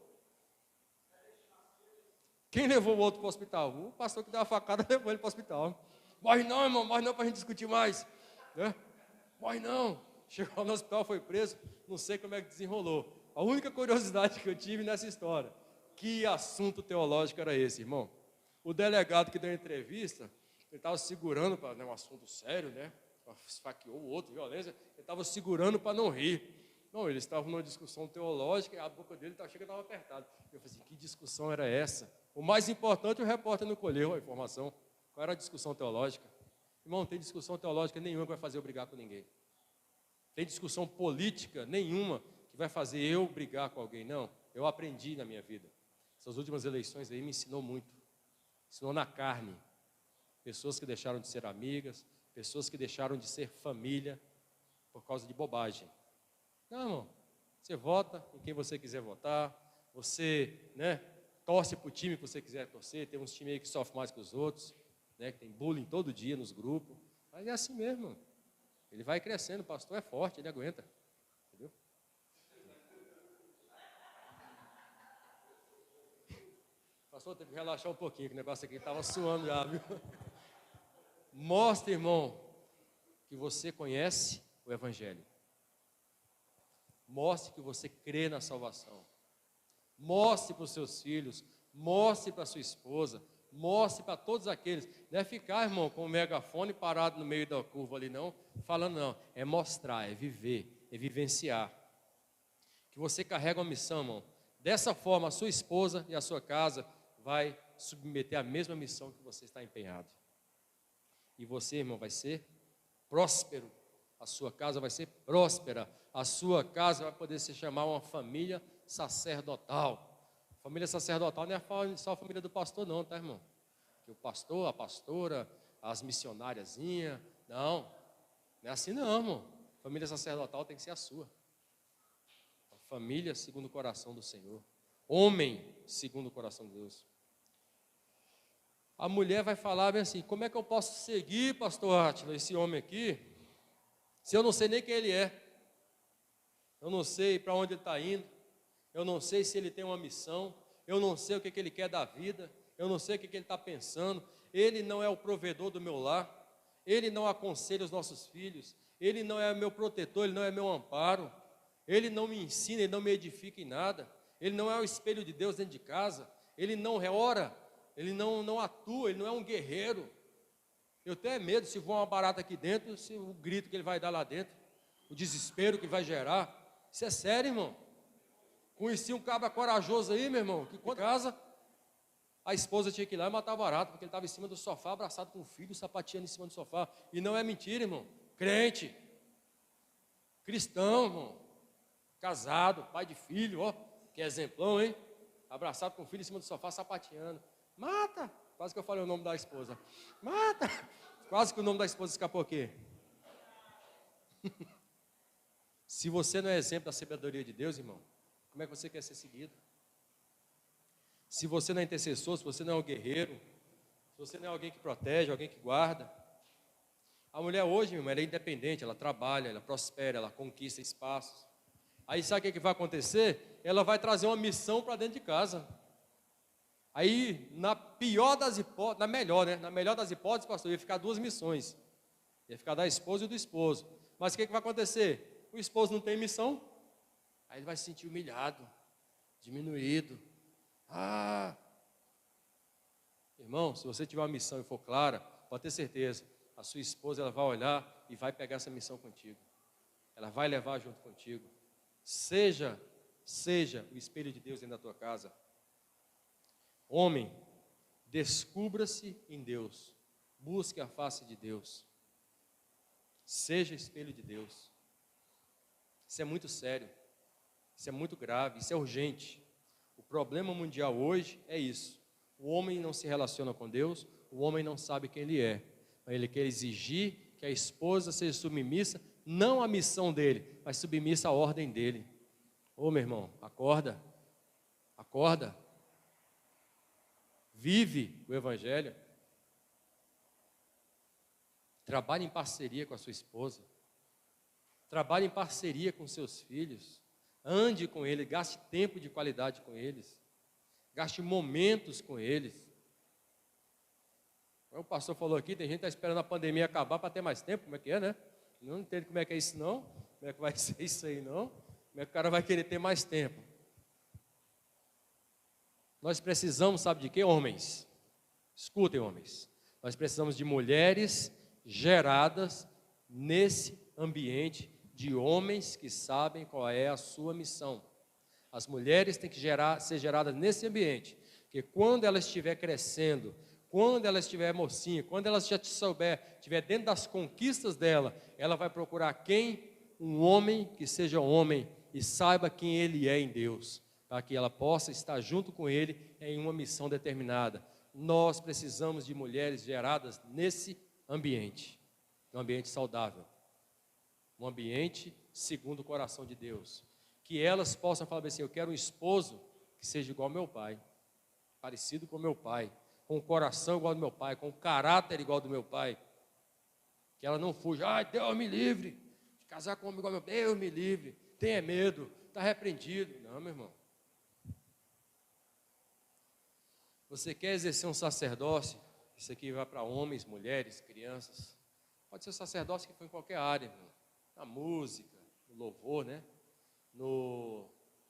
Quem levou o outro para o hospital? O pastor que deu a facada levou ele para o hospital. Morre não, irmão, morre não para a gente discutir mais. Né? Morre não. Chegou no hospital, foi preso, não sei como é que desenrolou. A única curiosidade que eu tive nessa história, que assunto teológico era esse, irmão? O delegado que deu a entrevista, ele estava segurando para, né, um assunto sério, né? Esfaqueou o outro, violência, ele estava segurando para não rir. Não, eles estavam numa discussão teológica e a boca dele estava apertada. Eu falei assim, que discussão era essa? O mais importante, o repórter não colheu a informação. Qual era a discussão teológica? Irmão, não tem discussão teológica nenhuma que vai fazer eu brigar com ninguém. Tem discussão política nenhuma que vai fazer eu brigar com alguém, não. Eu aprendi na minha vida. Essas últimas eleições aí me ensinou muito. Ensinou na carne. Pessoas que deixaram de ser amigas, pessoas que deixaram de ser família por causa de bobagem. Não, irmão, você vota em quem você quiser votar, você, né, torce para o time que você quiser torcer, tem uns times aí que sofrem mais que os outros, né, que tem bullying todo dia nos grupos, mas é assim mesmo, ele vai crescendo, o pastor é forte, ele aguenta, entendeu? Pastor, teve que relaxar um pouquinho, que o negócio aqui estava suando já, viu? Mostre, irmão, que você conhece o Evangelho. Mostre que você crê na salvação. Mostre para os seus filhos, mostre para a sua esposa, mostre para todos aqueles. Não é ficar, irmão, com o megafone parado no meio da curva ali, não, falando não. É mostrar, é viver, é vivenciar. Que você carrega uma missão, irmão. Dessa forma, a sua esposa e a sua casa vai submeter a mesma missão que você está empenhado. E você, irmão, vai ser próspero. A sua casa vai ser próspera. A sua casa vai poder se chamar uma família sacerdotal. Família sacerdotal não é só a família do pastor não, tá, irmão? Que o pastor, a pastora, as missionáriazinhas, não é assim não, irmão. Família sacerdotal tem que ser a sua. A família segundo o coração do Senhor. Homem segundo o coração de Deus. A mulher vai falar bem assim, como é que eu posso seguir, pastor Átila, esse homem aqui, se eu não sei nem quem ele é? Eu não sei para onde ele está indo, eu não sei se ele tem uma missão, eu não sei o que ele quer da vida, eu não sei o que ele está pensando, ele não é o provedor do meu lar, ele não aconselha os nossos filhos, ele não é meu protetor, ele não é meu amparo, ele não me ensina, ele não me edifica em nada, ele não é o espelho de Deus dentro de casa, ele não ora, ele não atua, ele não é um guerreiro. Eu tenho medo se voar uma barata aqui dentro, se o grito que ele vai dar lá dentro, o desespero que vai gerar. Isso é sério, irmão. Conheci um cabra corajoso aí, meu irmão, que quando casa, a esposa tinha que ir lá e matar a barata, porque ele estava em cima do sofá, abraçado com o filho, sapateando em cima do sofá. E não é mentira, irmão. Crente, cristão, irmão, casado, pai de filho, ó, que exemplão, hein? Abraçado com o filho em cima do sofá, sapateando. Mata! Quase que eu falei o nome da esposa. Mata! Quase que o nome da esposa escapou aqui. Se você não é exemplo da sabedoria de Deus, irmão, como é que você quer ser seguido? Se você não é intercessor, se você não é um guerreiro, se você não é alguém que protege, alguém que guarda. A mulher hoje, meu irmão, ela é independente, ela trabalha, ela prospera, ela conquista espaços. Aí sabe o que vai acontecer? Ela vai trazer uma missão para dentro de casa. Aí, na pior das hipóteses, na melhor das hipóteses, pastor, ia ficar duas missões. Ia ficar da esposa e do esposo. Mas o que vai acontecer? O esposo não tem missão, aí ele vai se sentir humilhado, diminuído. Irmão, se você tiver uma missão e for clara, pode ter certeza, a sua esposa ela vai olhar e vai pegar essa missão contigo. Ela vai levar junto contigo. Seja o espelho de Deus dentro da tua casa. Homem, descubra-se em Deus, busque a face de Deus, seja espelho de Deus. Isso é muito sério, isso é muito grave, isso é urgente. O problema mundial hoje é isso: o homem não se relaciona com Deus, o homem não sabe quem ele é, mas ele quer exigir que a esposa seja submissa, não à missão dele, mas submissa à ordem dele. Ô meu irmão, acorda, acorda. Vive o Evangelho. Trabalhe em parceria com a sua esposa. Trabalhe em parceria com seus filhos. Ande com eles, gaste tempo de qualidade com eles. Gaste momentos com eles. O pastor falou aqui, tem gente que está esperando a pandemia acabar para ter mais tempo, como é que é, né? Não entendo como é que é isso não. Como é que vai ser isso aí, não? Como é que o cara vai querer ter mais tempo? Nós precisamos, sabe de quê, homens? Escutem, homens. Nós precisamos de mulheres geradas nesse ambiente de homens que sabem qual é a sua missão. As mulheres têm que ser geradas nesse ambiente, porque quando ela estiver crescendo, quando ela estiver mocinha, quando ela já estiver dentro das conquistas dela, ela vai procurar quem? Um homem que seja homem e saiba quem ele é em Deus, para que ela possa estar junto com ele em uma missão determinada. Nós precisamos de mulheres geradas nesse ambiente, um ambiente saudável, um ambiente segundo o coração de Deus, que elas possam falar assim: eu quero um esposo que seja igual ao meu pai, parecido com o meu pai, com o coração igual ao do meu pai, com o caráter igual ao do meu pai, que ela não fuja, ai, Deus me livre, de casar com um homem igual ao meu pai, Deus me livre, tenha medo, está repreendido. Não, meu irmão. Você quer exercer um sacerdócio? Isso aqui vai para homens, mulheres, crianças. Pode ser um sacerdócio que for em qualquer área, irmão. Na música, no louvor, né?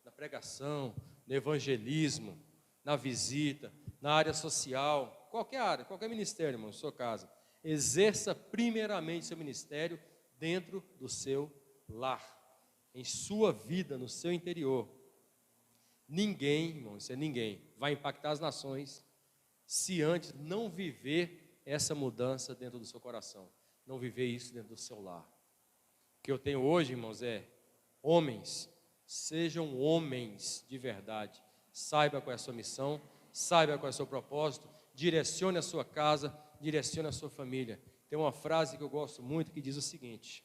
Na pregação, no evangelismo, na visita, na área social, qualquer área, qualquer ministério, irmão, na sua casa. Exerça primeiramente seu ministério dentro do seu lar, em sua vida, no seu interior. Ninguém, irmão, isso é ninguém, vai impactar as nações se antes não viver essa mudança dentro do seu coração, não viver isso dentro do seu lar. O que eu tenho hoje, irmãos, é homens, sejam homens de verdade, saiba qual é a sua missão, saiba qual é o seu propósito, direcione a sua casa, direcione a sua família. Tem uma frase que eu gosto muito que diz o seguinte: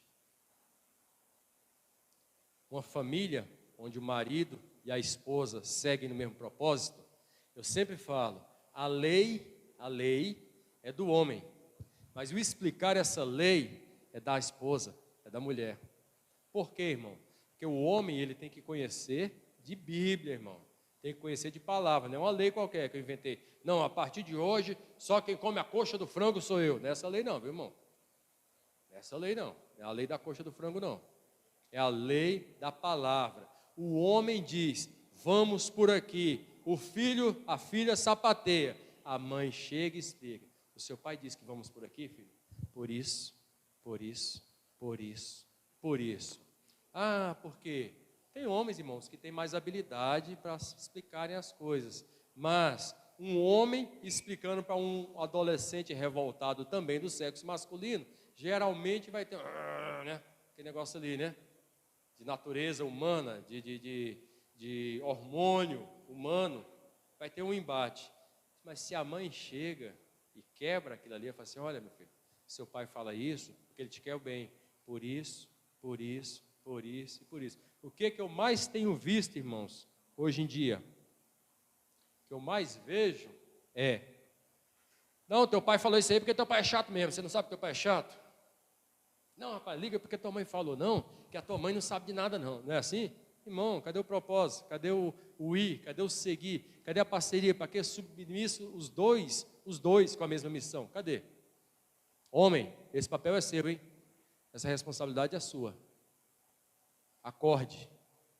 uma família onde o marido e a esposa seguem no mesmo propósito, eu sempre falo, a lei é do homem, mas o explicar essa lei é da esposa, é da mulher. Por quê, irmão? Porque o homem, ele tem que conhecer de Bíblia, irmão, tem que conhecer de palavra, não é uma lei qualquer que eu inventei. Não, a partir de hoje, só quem come a coxa do frango sou eu. Não é essa lei não, viu, irmão? Não é essa lei não, não é a lei da coxa do frango não, é a lei da palavra. O homem diz, vamos por aqui. O filho, a filha sapateia. A mãe chega e explica. O seu pai diz que vamos por aqui, filho? Por isso, por isso, por isso, por isso. Ah, por quê? Tem homens, irmãos, que têm mais habilidade para explicarem as coisas. Mas um homem explicando para um adolescente revoltado também do sexo masculino, geralmente vai ter, né, aquele negócio ali, né? De natureza humana, de hormônio humano, vai ter um embate. Mas se a mãe chega e quebra aquilo ali, fala assim: olha, meu filho, seu pai fala isso porque ele te quer o bem, por isso, por isso, por isso e por isso. O que eu mais tenho visto, irmãos, hoje em dia, o que eu mais vejo é: não, teu pai falou isso aí porque teu pai é chato mesmo, você não sabe que teu pai é chato? Não, rapaz, liga porque tua mãe falou. Não, que a tua mãe não sabe de nada não, não é assim? Irmão, cadê o propósito? Cadê o ir? Cadê o seguir? Cadê a parceria? Para que submisso os dois com a mesma missão? Cadê? Homem, esse papel é seu, hein? Essa responsabilidade é sua. Acorde,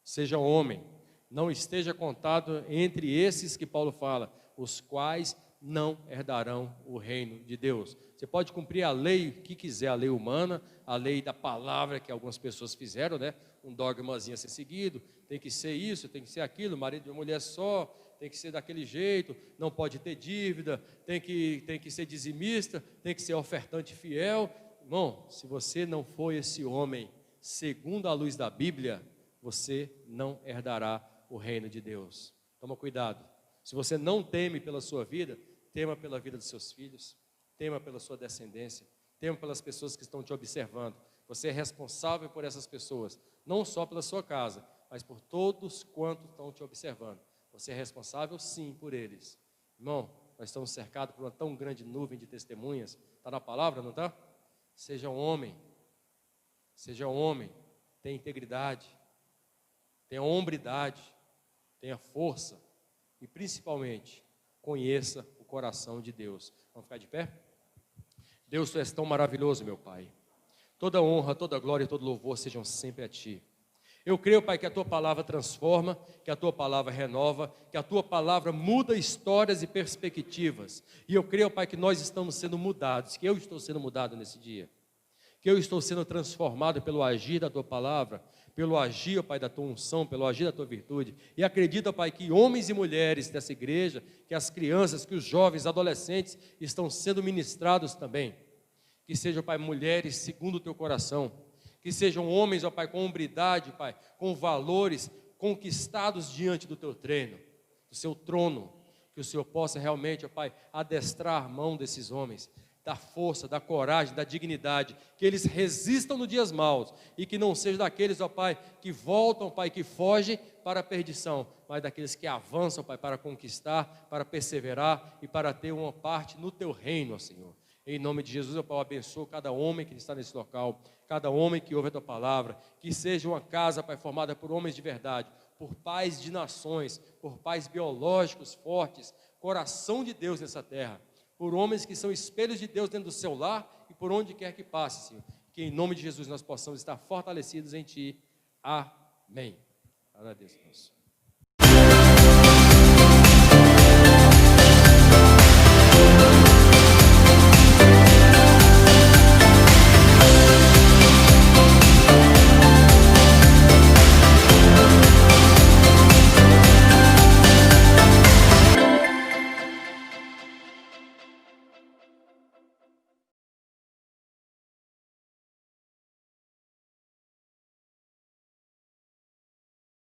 seja homem, não esteja contado entre esses que Paulo fala, os quais não herdarão o reino de Deus. Você pode cumprir a lei que quiser, a lei humana, a lei da palavra que algumas pessoas fizeram, né? Um dogmazinho a ser seguido, tem que ser isso, tem que ser aquilo, marido e mulher só, tem que ser daquele jeito, não pode ter dívida, tem que ser dizimista, tem que ser ofertante fiel. Irmão, se você não for esse homem, segundo a luz da Bíblia, você não herdará o reino de Deus. Toma cuidado. Se você não teme pela sua vida, tema pela vida dos seus filhos, tema pela sua descendência, tema pelas pessoas que estão te observando. Você é responsável por essas pessoas, não só pela sua casa, mas por todos quantos estão te observando. Você é responsável, sim, por eles. Irmão, nós estamos cercados por uma tão grande nuvem de testemunhas. Está na palavra, não está? Seja homem, tenha integridade, tenha hombridade, tenha força e, principalmente, conheça o coração de Deus. Vamos ficar de pé? Deus, Tu és tão maravilhoso, meu Pai. Toda honra, toda glória e todo louvor sejam sempre a Ti. Eu creio, Pai, que a Tua palavra transforma, que a Tua palavra renova, que a Tua palavra muda histórias e perspectivas. E eu creio, Pai, que nós estamos sendo mudados, que eu estou sendo mudado nesse dia. Que eu estou sendo transformado pelo agir da Tua palavra, pelo agir, Pai, da Tua unção, pelo agir da Tua virtude. E acredita, Pai, que homens e mulheres dessa igreja, que as crianças, que os jovens, adolescentes estão sendo ministrados também. Que sejam, Pai, mulheres segundo o Teu coração. Que sejam homens, ó Pai, com hombridade, Pai, com valores conquistados diante do Teu treino, do Seu trono. Que o Senhor possa realmente, ó Pai, adestrar a mão desses homens, da força, da coragem, da dignidade, que eles resistam nos dias maus e que não sejam daqueles, ó Pai, que voltam, Pai, que fogem para a perdição, mas daqueles que avançam, Pai, para conquistar, para perseverar e para ter uma parte no Teu reino, ó Senhor. Em nome de Jesus, eu abençoo cada homem que está nesse local, cada homem que ouve a Tua palavra, que seja uma casa, Pai, formada por homens de verdade, por pais de nações, por pais biológicos fortes, coração de Deus nessa terra, por homens que são espelhos de Deus dentro do seu lar e por onde quer que passe, Senhor. Que em nome de Jesus nós possamos estar fortalecidos em Ti. Amém. Glória a Deus, Deus.